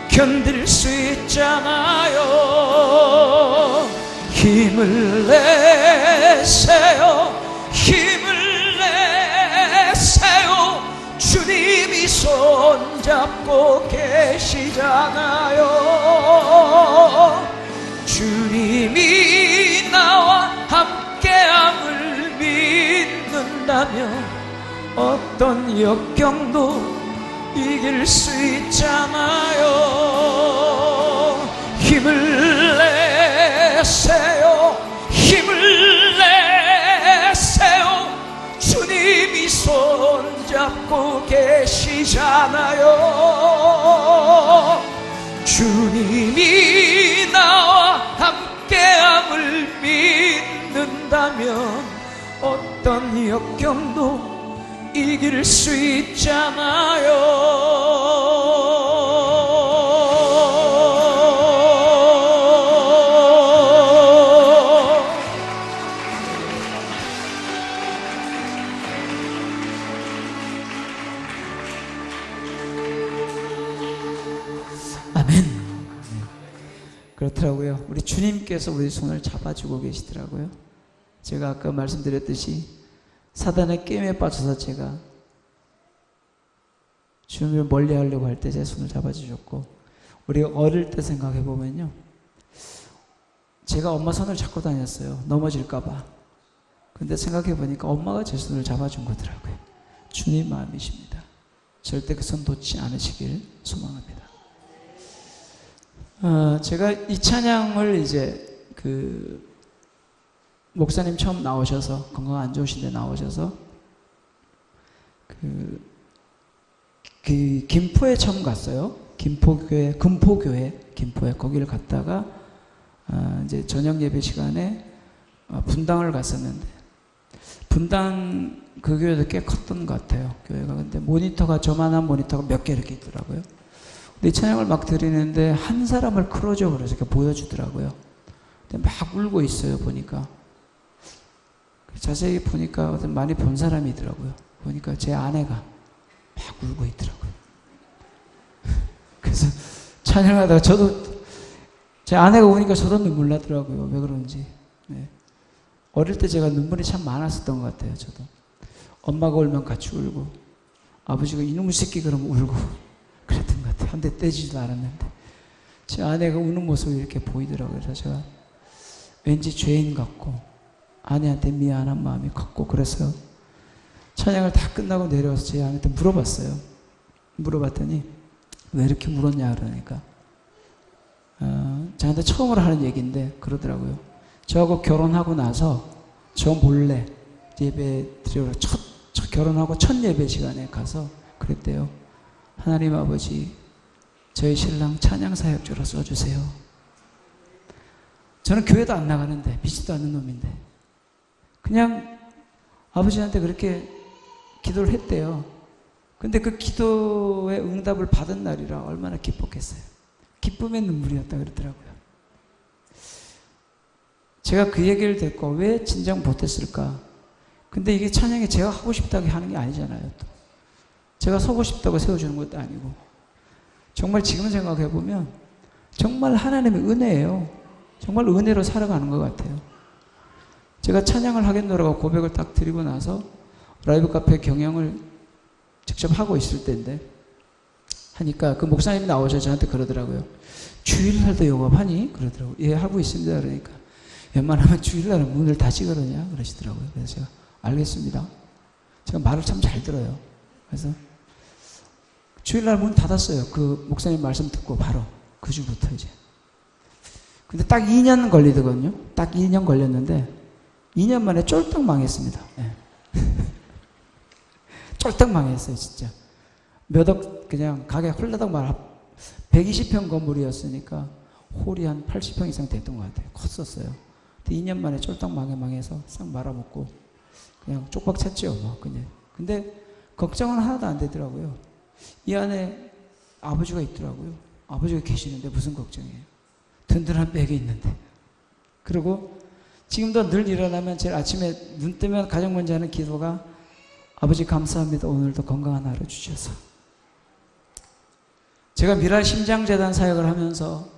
견딜 수 있잖아요. 힘을 내세요. 힘을 내세요. 주님이 손잡고 계시잖아요. 주님이 나와 함께함을 믿는다면 어떤 역경도 이길 수 있잖아요. 힘을 내세요. 힘을 내세요. 주님이 손잡고 계시잖아요. 주님이 나와 함께함을 믿는다면 어떤 역경도 이길 수 있잖아요. 아멘. 그렇더라고요. 우리 주님께서 우리 손을 잡아주고 계시더라고요. 제가 아까 말씀드렸듯이 사단의 게임에 빠져서 제가 주님을 멀리 하려고 할 때 제 손을 잡아주셨고, 우리 어릴 때 생각해 보면요, 제가 엄마 손을 잡고 다녔어요. 넘어질까봐. 근데 생각해 보니까 엄마가 제 손을 잡아준 거더라고요. 주님 마음이십니다. 절대 그 손 놓지 않으시길 소망합니다. 제가 이 찬양을 이제 목사님 처음 나오셔서, 건강 안 좋으신데 나오셔서 김포에 처음 갔어요. 김포교회, 금포교회, 김포에 거기를 갔다가 이제 저녁 예배 시간에 분당을 갔었는데, 분당 그 교회도 꽤 컸던 것 같아요, 교회가. 근데 모니터가, 저만한 모니터가 몇 개 이렇게 있더라고요. 근데 이 찬양을 막 드리는데 한 사람을 크로즈업으로 이렇게 보여주더라고요. 근데 막 울고 있어요, 보니까. 자세히 보니까 많이 본 사람이더라고요. 보니까 제 아내가 막 울고 있더라고요. 그래서 찬양하다가 저도, 제 아내가 우니까 저도 눈물 나더라고요. 왜 그런지. 네. 어릴 때 제가 눈물이 참 많았었던 것 같아요. 저도 엄마가 울면 같이 울고, 아버지가 이놈의 새끼 그러면 울고 그랬던 것 같아요. 한 대 떼지도 않았는데 제 아내가 우는 모습이 이렇게 보이더라고요. 그래서 제가 왠지 죄인 같고 아내한테 미안한 마음이 컸고, 그래서 찬양을 다 끝나고 내려와서 제 아내한테 물어봤어요. 물어봤더니 왜 이렇게 울었냐 그러니까 저한테 처음으로 하는 얘기인데 그러더라고요. 저하고 결혼하고 나서 저 몰래 예배 드리러 결혼하고 첫 예배 시간에 가서 그랬대요. 하나님 아버지, 저희 신랑 찬양 사역자로 써주세요. 저는 교회도 안 나가는데, 믿지도 않는 놈인데 그냥 아버지한테 그렇게 기도를 했대요. 근데 그 기도의 응답을 받은 날이라 얼마나 기뻤겠어요. 기쁨의 눈물이었다 그러더라고요. 제가 그 얘기를 듣고 왜 진작 못했을까? 근데 이게 찬양이 제가 하고 싶다고 하는 게 아니잖아요. 또 제가 서고 싶다고 세워주는 것도 아니고 정말 지금 생각해보면 정말 하나님의 은혜예요. 정말 은혜로 살아가는 것 같아요. 제가 찬양을 하겠노라고 고백을 딱 드리고 나서 라이브 카페 경영을 직접 하고 있을 때인데 하니까 그 목사님이 나오셔서 저한테 그러더라고요. 주일날도 영업하니? 그러더라고요. 예, 하고 있습니다. 그러니까 웬만하면 주일날은 문을 닫지 그러냐? 그러시더라고요. 그래서 제가 알겠습니다. 제가 말을 참 잘 들어요. 그래서 주일날 문 닫았어요. 그 목사님 말씀 듣고 바로 그 주부터 이제. 근데 딱 2년 걸리더거든요. 딱 2년 걸렸는데 2년 만에 쫄딱 망했습니다. 네. 쫄딱 망했어요, 진짜. 몇 억 그냥 가게 홀라당 말 120평 건물이었으니까 홀이 한 80평 이상 됐던 것 같아요. 컸었어요. 근데 2년 만에 쫄딱 망해서 싹 말아먹고 그냥 쪽박 찼죠, 뭐 그냥. 근데 걱정은 하나도 안 되더라고요. 이 안에 아버지가 있더라고요. 아버지가 계시는데 무슨 걱정이에요? 든든한 백이 있는데. 그리고 지금도 늘 일어나면 제일 아침에 눈 뜨면 가장 먼저 하는 기도가 아버지 감사합니다. 오늘도 건강한 하루 주셔서. 제가 미랄 심장재단 사역을 하면서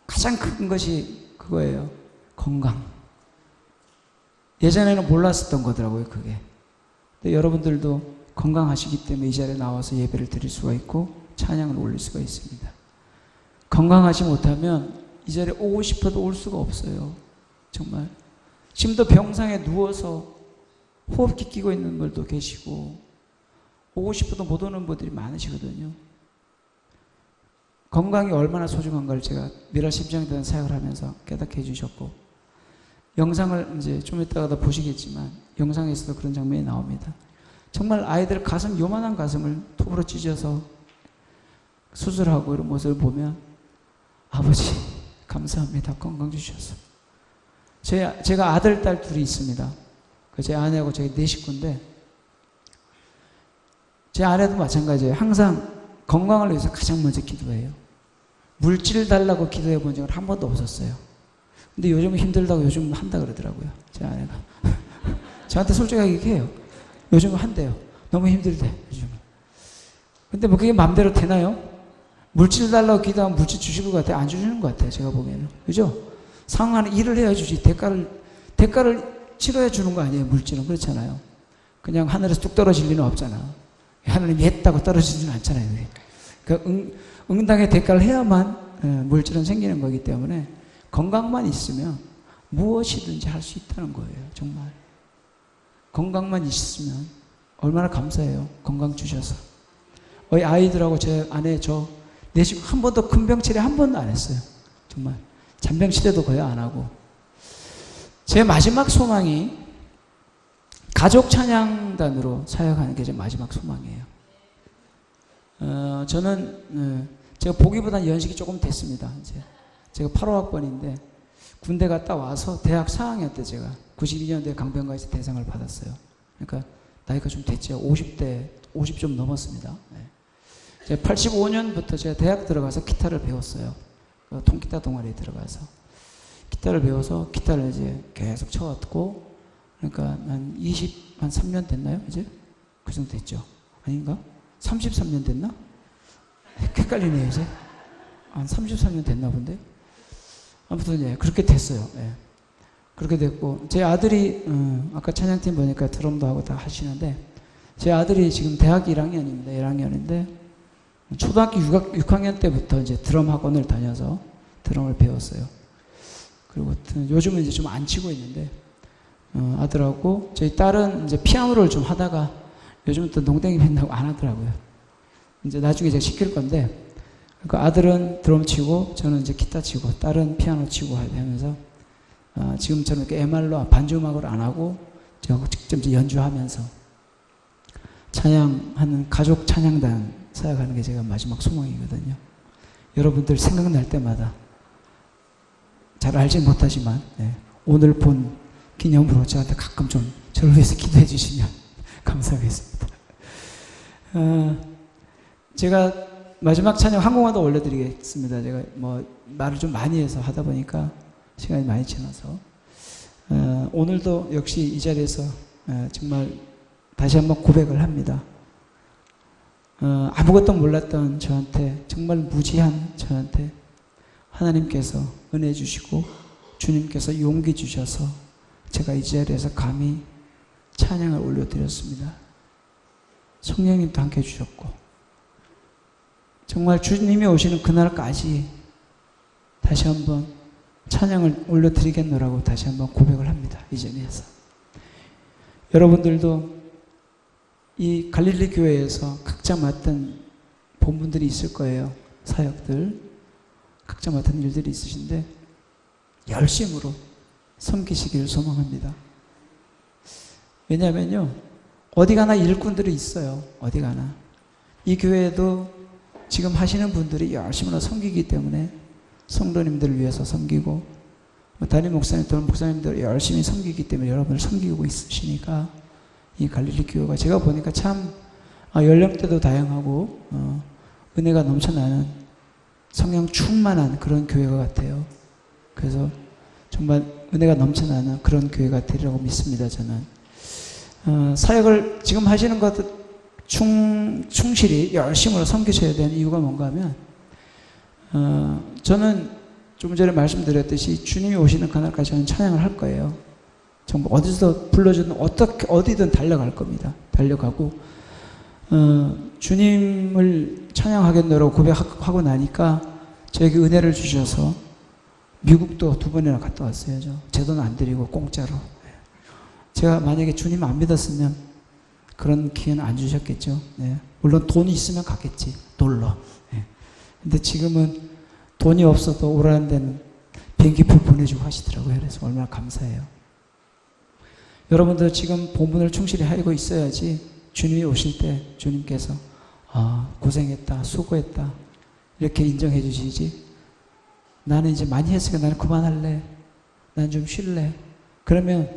가장 큰 것이 그거예요. 건강. 예전에는 몰랐었던 거더라고요, 그게. 근데 여러분들도 건강하시기 때문에 이 자리에 나와서 예배를 드릴 수가 있고 찬양을 올릴 수가 있습니다. 건강하지 못하면 이 자리에 오고 싶어도 올 수가 없어요. 정말. 지금도 병상에 누워서 호흡기 끼고 있는 분들도 계시고 오고 싶어도 못 오는 분들이 많으시거든요. 건강이 얼마나 소중한가를 제가 미랄 심장재단 사역을 하면서 깨닫게 해주셨고 영상을 이제 좀 이따가 보시겠지만 영상에서도 그런 장면이 나옵니다. 정말 아이들 가슴 요만한 가슴을 톱으로 찢어서 수술하고 이런 모습을 보면 아버지 감사합니다. 건강 주셔서. 제가 아들, 딸 둘이 있습니다. 제 아내하고 저희 4식구인데 제 아내도 마찬가지예요. 항상 건강을 위해서 가장 먼저 기도해요. 물질 달라고 기도해 본 적은 한 번도 없었어요. 근데 요즘은 힘들다고 요즘 한다 그러더라고요. 제 아내가. 저한테 솔직하게 얘기해요. 요즘은 한대요. 너무 힘들대, 요즘은. 근데 뭐 그게 마음대로 되나요? 물질 달라고 기도하면 물질 주실 것 같아요? 안 주시는 것 같아요, 제가 보기에는. 그죠? 상황하는 일을 해야 주지. 대가를 치러야 주는 거 아니에요, 물질은. 그렇잖아요. 그냥 하늘에서 뚝 떨어질 리는 없잖아. 하나님이 했다고 떨어지지는 않잖아요. 그러니까 응당의 대가를 해야만 물질은 생기는 거기 때문에 건강만 있으면 무엇이든지 할 수 있다는 거예요. 정말. 건강만 있으면 얼마나 감사해요. 건강 주셔서. 우리 아이들하고 제 아내 저 내식 한 번도 큰 병 치레 한 번도 안 했어요. 정말. 잔병 치레도 거의 안 하고. 제 마지막 소망이 가족 찬양단으로 사역하는 게 제 마지막 소망이에요. 저는 제가 보기보다는 연식이 조금 됐습니다. 이제 제가 8호학번인데 군대 갔다 와서 대학 4학년 때 제가 92년도에 강병가에서 대상을 받았어요. 그러니까 나이가 좀 됐죠. 50 좀 넘었습니다. 네. 제가 85년부터 제가 대학 들어가서 기타를 배웠어요. 통기타 동아리에 들어가서 기타를 배워서 기타를 이제 계속 쳐왔고, 그러니까 한 3년 됐나요? 이제? 그 정도 됐죠. 아닌가? 33년 됐나? 헷갈리네요, 이제. 한 33년 됐나 본데? 아무튼, 예, 그렇게 됐어요. 예. 그렇게 됐고, 제 아들이, 아까 찬양팀 보니까 드럼도 하고 다 하시는데, 제 아들이 지금 대학 1학년입니다. 1학년인데, 초등학교 6학년 때부터 이제 드럼 학원을 다녀서 드럼을 배웠어요. 그리고 요즘은 이제 좀 안 치고 있는데, 아들하고, 저희 딸은 이제 피아노를 좀 하다가, 요즘은 또 농땡이 팬다고 안 하더라고요. 이제 나중에 제가 시킬 건데, 그러니까 아들은 드럼 치고, 저는 이제 기타 치고, 딸은 피아노 치고 하면서, 지금 저는 이렇게 MR로 반주 음악을 안 하고, 제가 직접 이제 연주하면서 찬양하는 가족 찬양단 사역하는 게 제가 마지막 소망이거든요. 여러분들 생각날 때마다 잘 알지 못하지만, 네, 오늘 본 기념으로 저한테 가끔 좀 저를 위해서 기도해 주시면 감사하겠습니다. 제가 마지막 찬양 한 곡만 더 올려드리겠습니다. 제가 뭐 말을 좀 많이 해서 하다 보니까 시간이 많이 지나서 오늘도 역시 이 자리에서 정말 다시 한번 고백을 합니다. 아무것도 몰랐던 저한테, 정말 무지한 저한테 하나님께서 은혜 주시고 주님께서 용기 주셔서 제가 이 자리에서 감히 찬양을 올려드렸습니다. 성령님도 함께 해주셨고, 정말 주님이 오시는 그날까지 다시 한번 찬양을 올려드리겠노라고 다시 한번 고백을 합니다. 이 자리에서. 여러분들도 이 갈릴리 교회에서 각자 맡은 본분들이 있을 거예요. 사역들, 각자 맡은 일들이 있으신데 열심으로 섬기시기를 소망합니다. 왜냐하면요, 어디 가나 일꾼들이 있어요. 어디 가나. 이 교회에도 지금 하시는 분들이 열심으로 섬기기 때문에 성도님들을 위해서 섬기고, 담임 목사님들, 목사님들 열심히 섬기기 때문에 여러분을 섬기고 있으시니까 이 갈릴리 교회가 제가 보니까 참 연령대도 다양하고 은혜가 넘쳐나는, 성령 충만한 그런 교회가 같아요. 그래서 정말 은혜가 넘쳐나는 그런 교회가 되리라고 믿습니다. 저는 사역을 지금 하시는 것도 충실히 열심으로 섬기셔야 되는 이유가 뭔가 하면, 저는 좀 전에 말씀드렸듯이 주님이 오시는 그날까지 저는 찬양을 할 거예요. 정말 어디서 불러주든 어디든 달려갈 겁니다. 달려가고, 주님을 찬양하겠노라고 고백하고 나니까 저에게 은혜를 주셔서 미국도 2번이나 갔다 왔어요. 제 돈 안 들이고 공짜로. 제가 만약에 주님 안 믿었으면 그런 기회는 안 주셨겠죠. 네. 물론 돈이 있으면 갔겠지, 놀러. 네. 근데 지금은 돈이 없어도 오라는 데는 비행기표 보내주고 하시더라고요. 그래서 얼마나 감사해요. 여러분들 지금 본분을 충실히 하고 있어야지 주님이 오실 때 주님께서 고생했다, 수고했다 이렇게 인정해 주시지, 나는 이제 많이 했으니까 나는 그만할래, 난 좀 쉴래, 그러면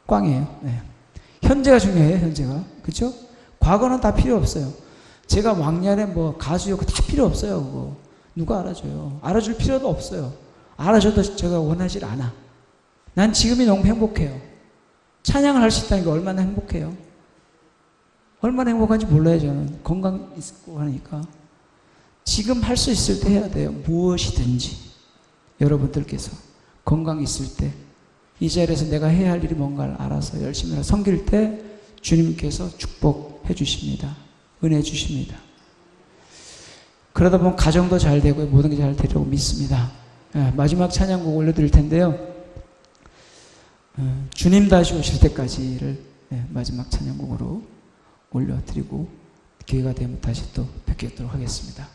꽝이에요. 네. 현재가 중요해요. 현재가. 그렇죠? 과거는 다 필요 없어요. 제가 왕년에 뭐 가수였고 다 필요 없어요. 그거 누가 알아줘요? 알아줄 필요도 없어요. 알아줘도 제가 원하지 않아. 난 지금이 너무 행복해요. 찬양을 할 수 있다는 게 얼마나 행복해요. 얼마나 행복한지 몰라요. 저는 건강 있고 하니까 지금 할 수 있을 때 해야 돼요. 무엇이든지. 여러분들께서 건강 있을 때 이 자리에서 내가 해야 할 일이 뭔가를 알아서 열심히 섬길 때 주님께서 축복해 주십니다. 은혜 주십니다. 그러다 보면 가정도 잘 되고 모든 게 잘 되리라고 믿습니다. 마지막 찬양곡 올려드릴 텐데요. 주님 다시 오실 때까지를 마지막 찬양곡으로 올려드리고 기회가 되면 다시 또 뵙겠도록 하겠습니다.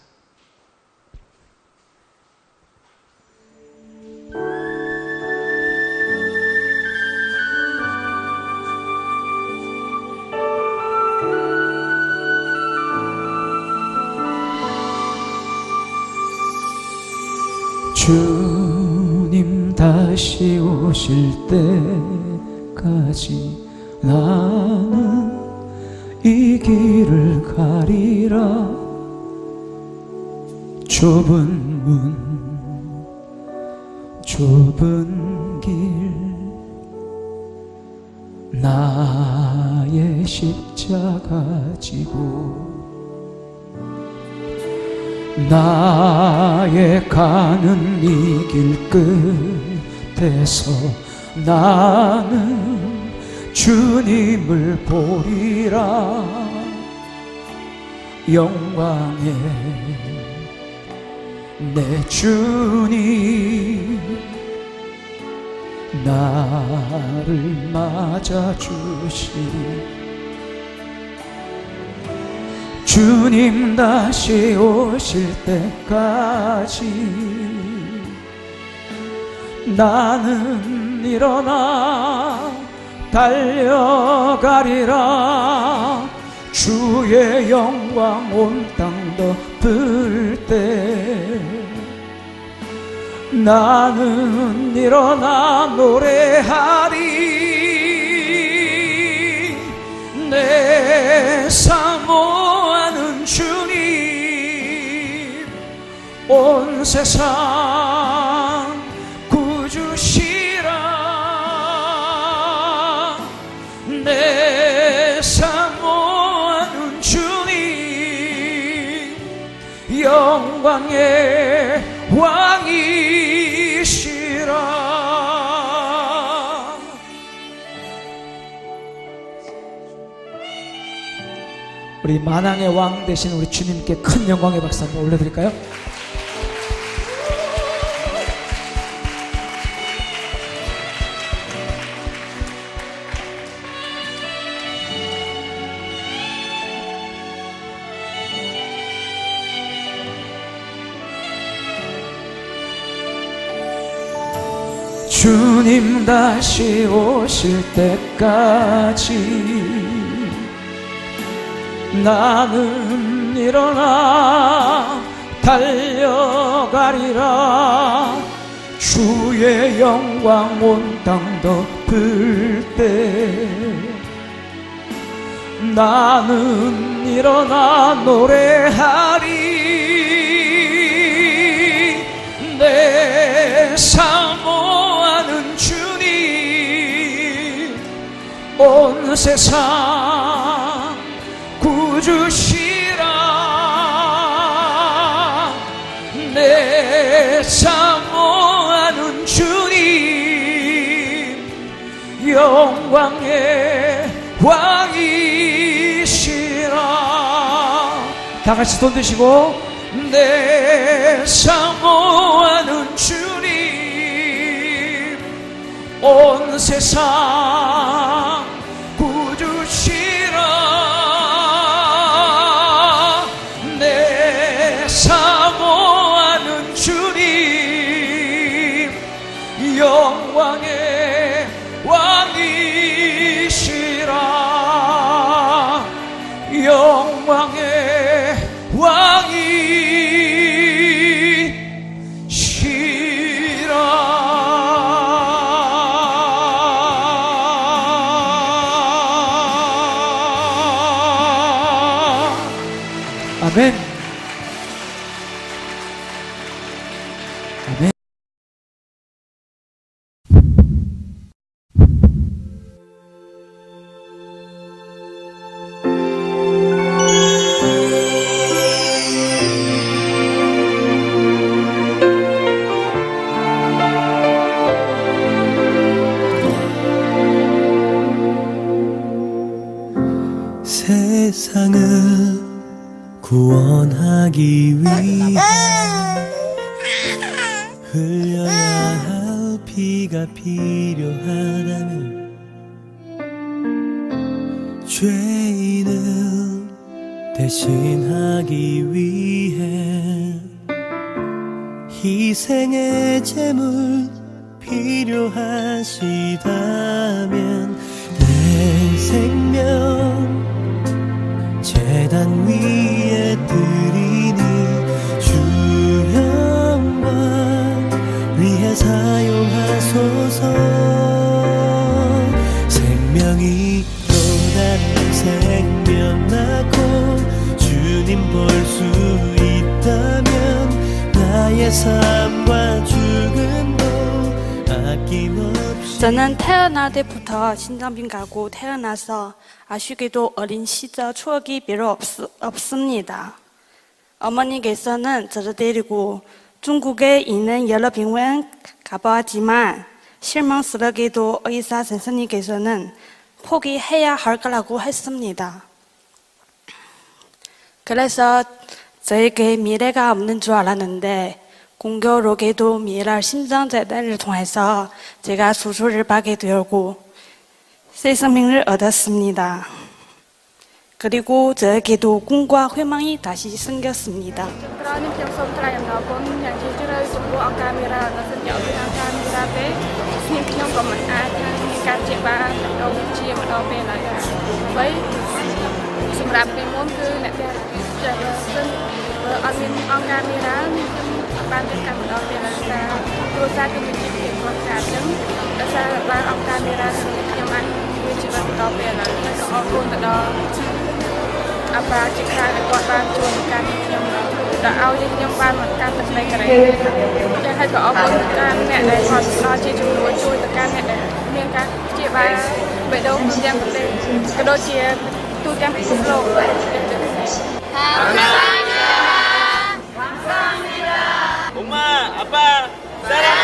주님 다시 오실 때까지 나는 이 길을 가리라. 좁은 문, 좁은 길, 나의 십자가 지고 나의 가는 이 길 끝에서 나는 주님을 보리라. 영광의 내 주님 나를 맞아주시리. 주님 다시 오실 때까지 나는 일어나 달려가리라. 주의 영광 온 땅 덮을 때 나는 일어나 노래하리. 내 사모하는 주님 온 세상 구주시라. 내 사모하는 주님 영광의 왕이시라. 우리 만왕의 왕 되신 우리 주님께 큰 영광의 박수 한번 올려드릴까요? 주님 다시 오실 때까지 나는 일어나 달려가리라. 주의 영광 온 땅 덮을 때 나는 일어나 노래하리. 내 사모하는 주님 온 세상 구주시라. 내 사모하는 주님 영광의 왕이시라. 다 같이 손 드시고 내 사모하는 주님 온 세상 구주시라. 내 사모하는 주님 영광의 왕이시라. 영광의 왕이시라. 아멘. 아멘. 세상을 구원하기 위해 흘려야 할 피가 필요하다면 죄인을 대신하기 위해 희생의 제물 필요하시다면 내 생명 제단 위에 드리니 주 영광 위해 사용하소서. 생명이 또 다른 생명 낳고 주님 볼 수 있다면 나의 삶과 죽음도 아낌없이. 저는 태어날 때부터 심장病가고 태어나서 아쉽게도 어린 시절 추억이 별로 없습니다. 어머니께서는 저를 데리고 중국에 있는 여러 병원 가보았지만 실망스럽게도 의사 선생님께서는 포기해야 할 거라고 했습니다. 그래서 저에게 미래가 없는 줄 알았는데 공교롭게도 미랄 심장재단을 통해서 제가 수술을 받게 되었고 새 생명을 얻었습니다. 그리고 저에게도 꿈과 희망이 다시 생겼습니다. ban trên cam đó về là tôi ra cái việc việc quan trọng nhất là ra là ông camera nhưng anh như chỉ cần đó về là nó có con đó apa chỉ khai là quan ban chuồn cam nhưng đã ao nhưng ban mà cam tập này cái này cho hay có con cam mẹ này còn lo chỉ chúng nuôi chui từ cam mẹ này miếng cam chị ba về đâu mình đem về cái đôi chị tôi đem cái lô 아빠 사랑해.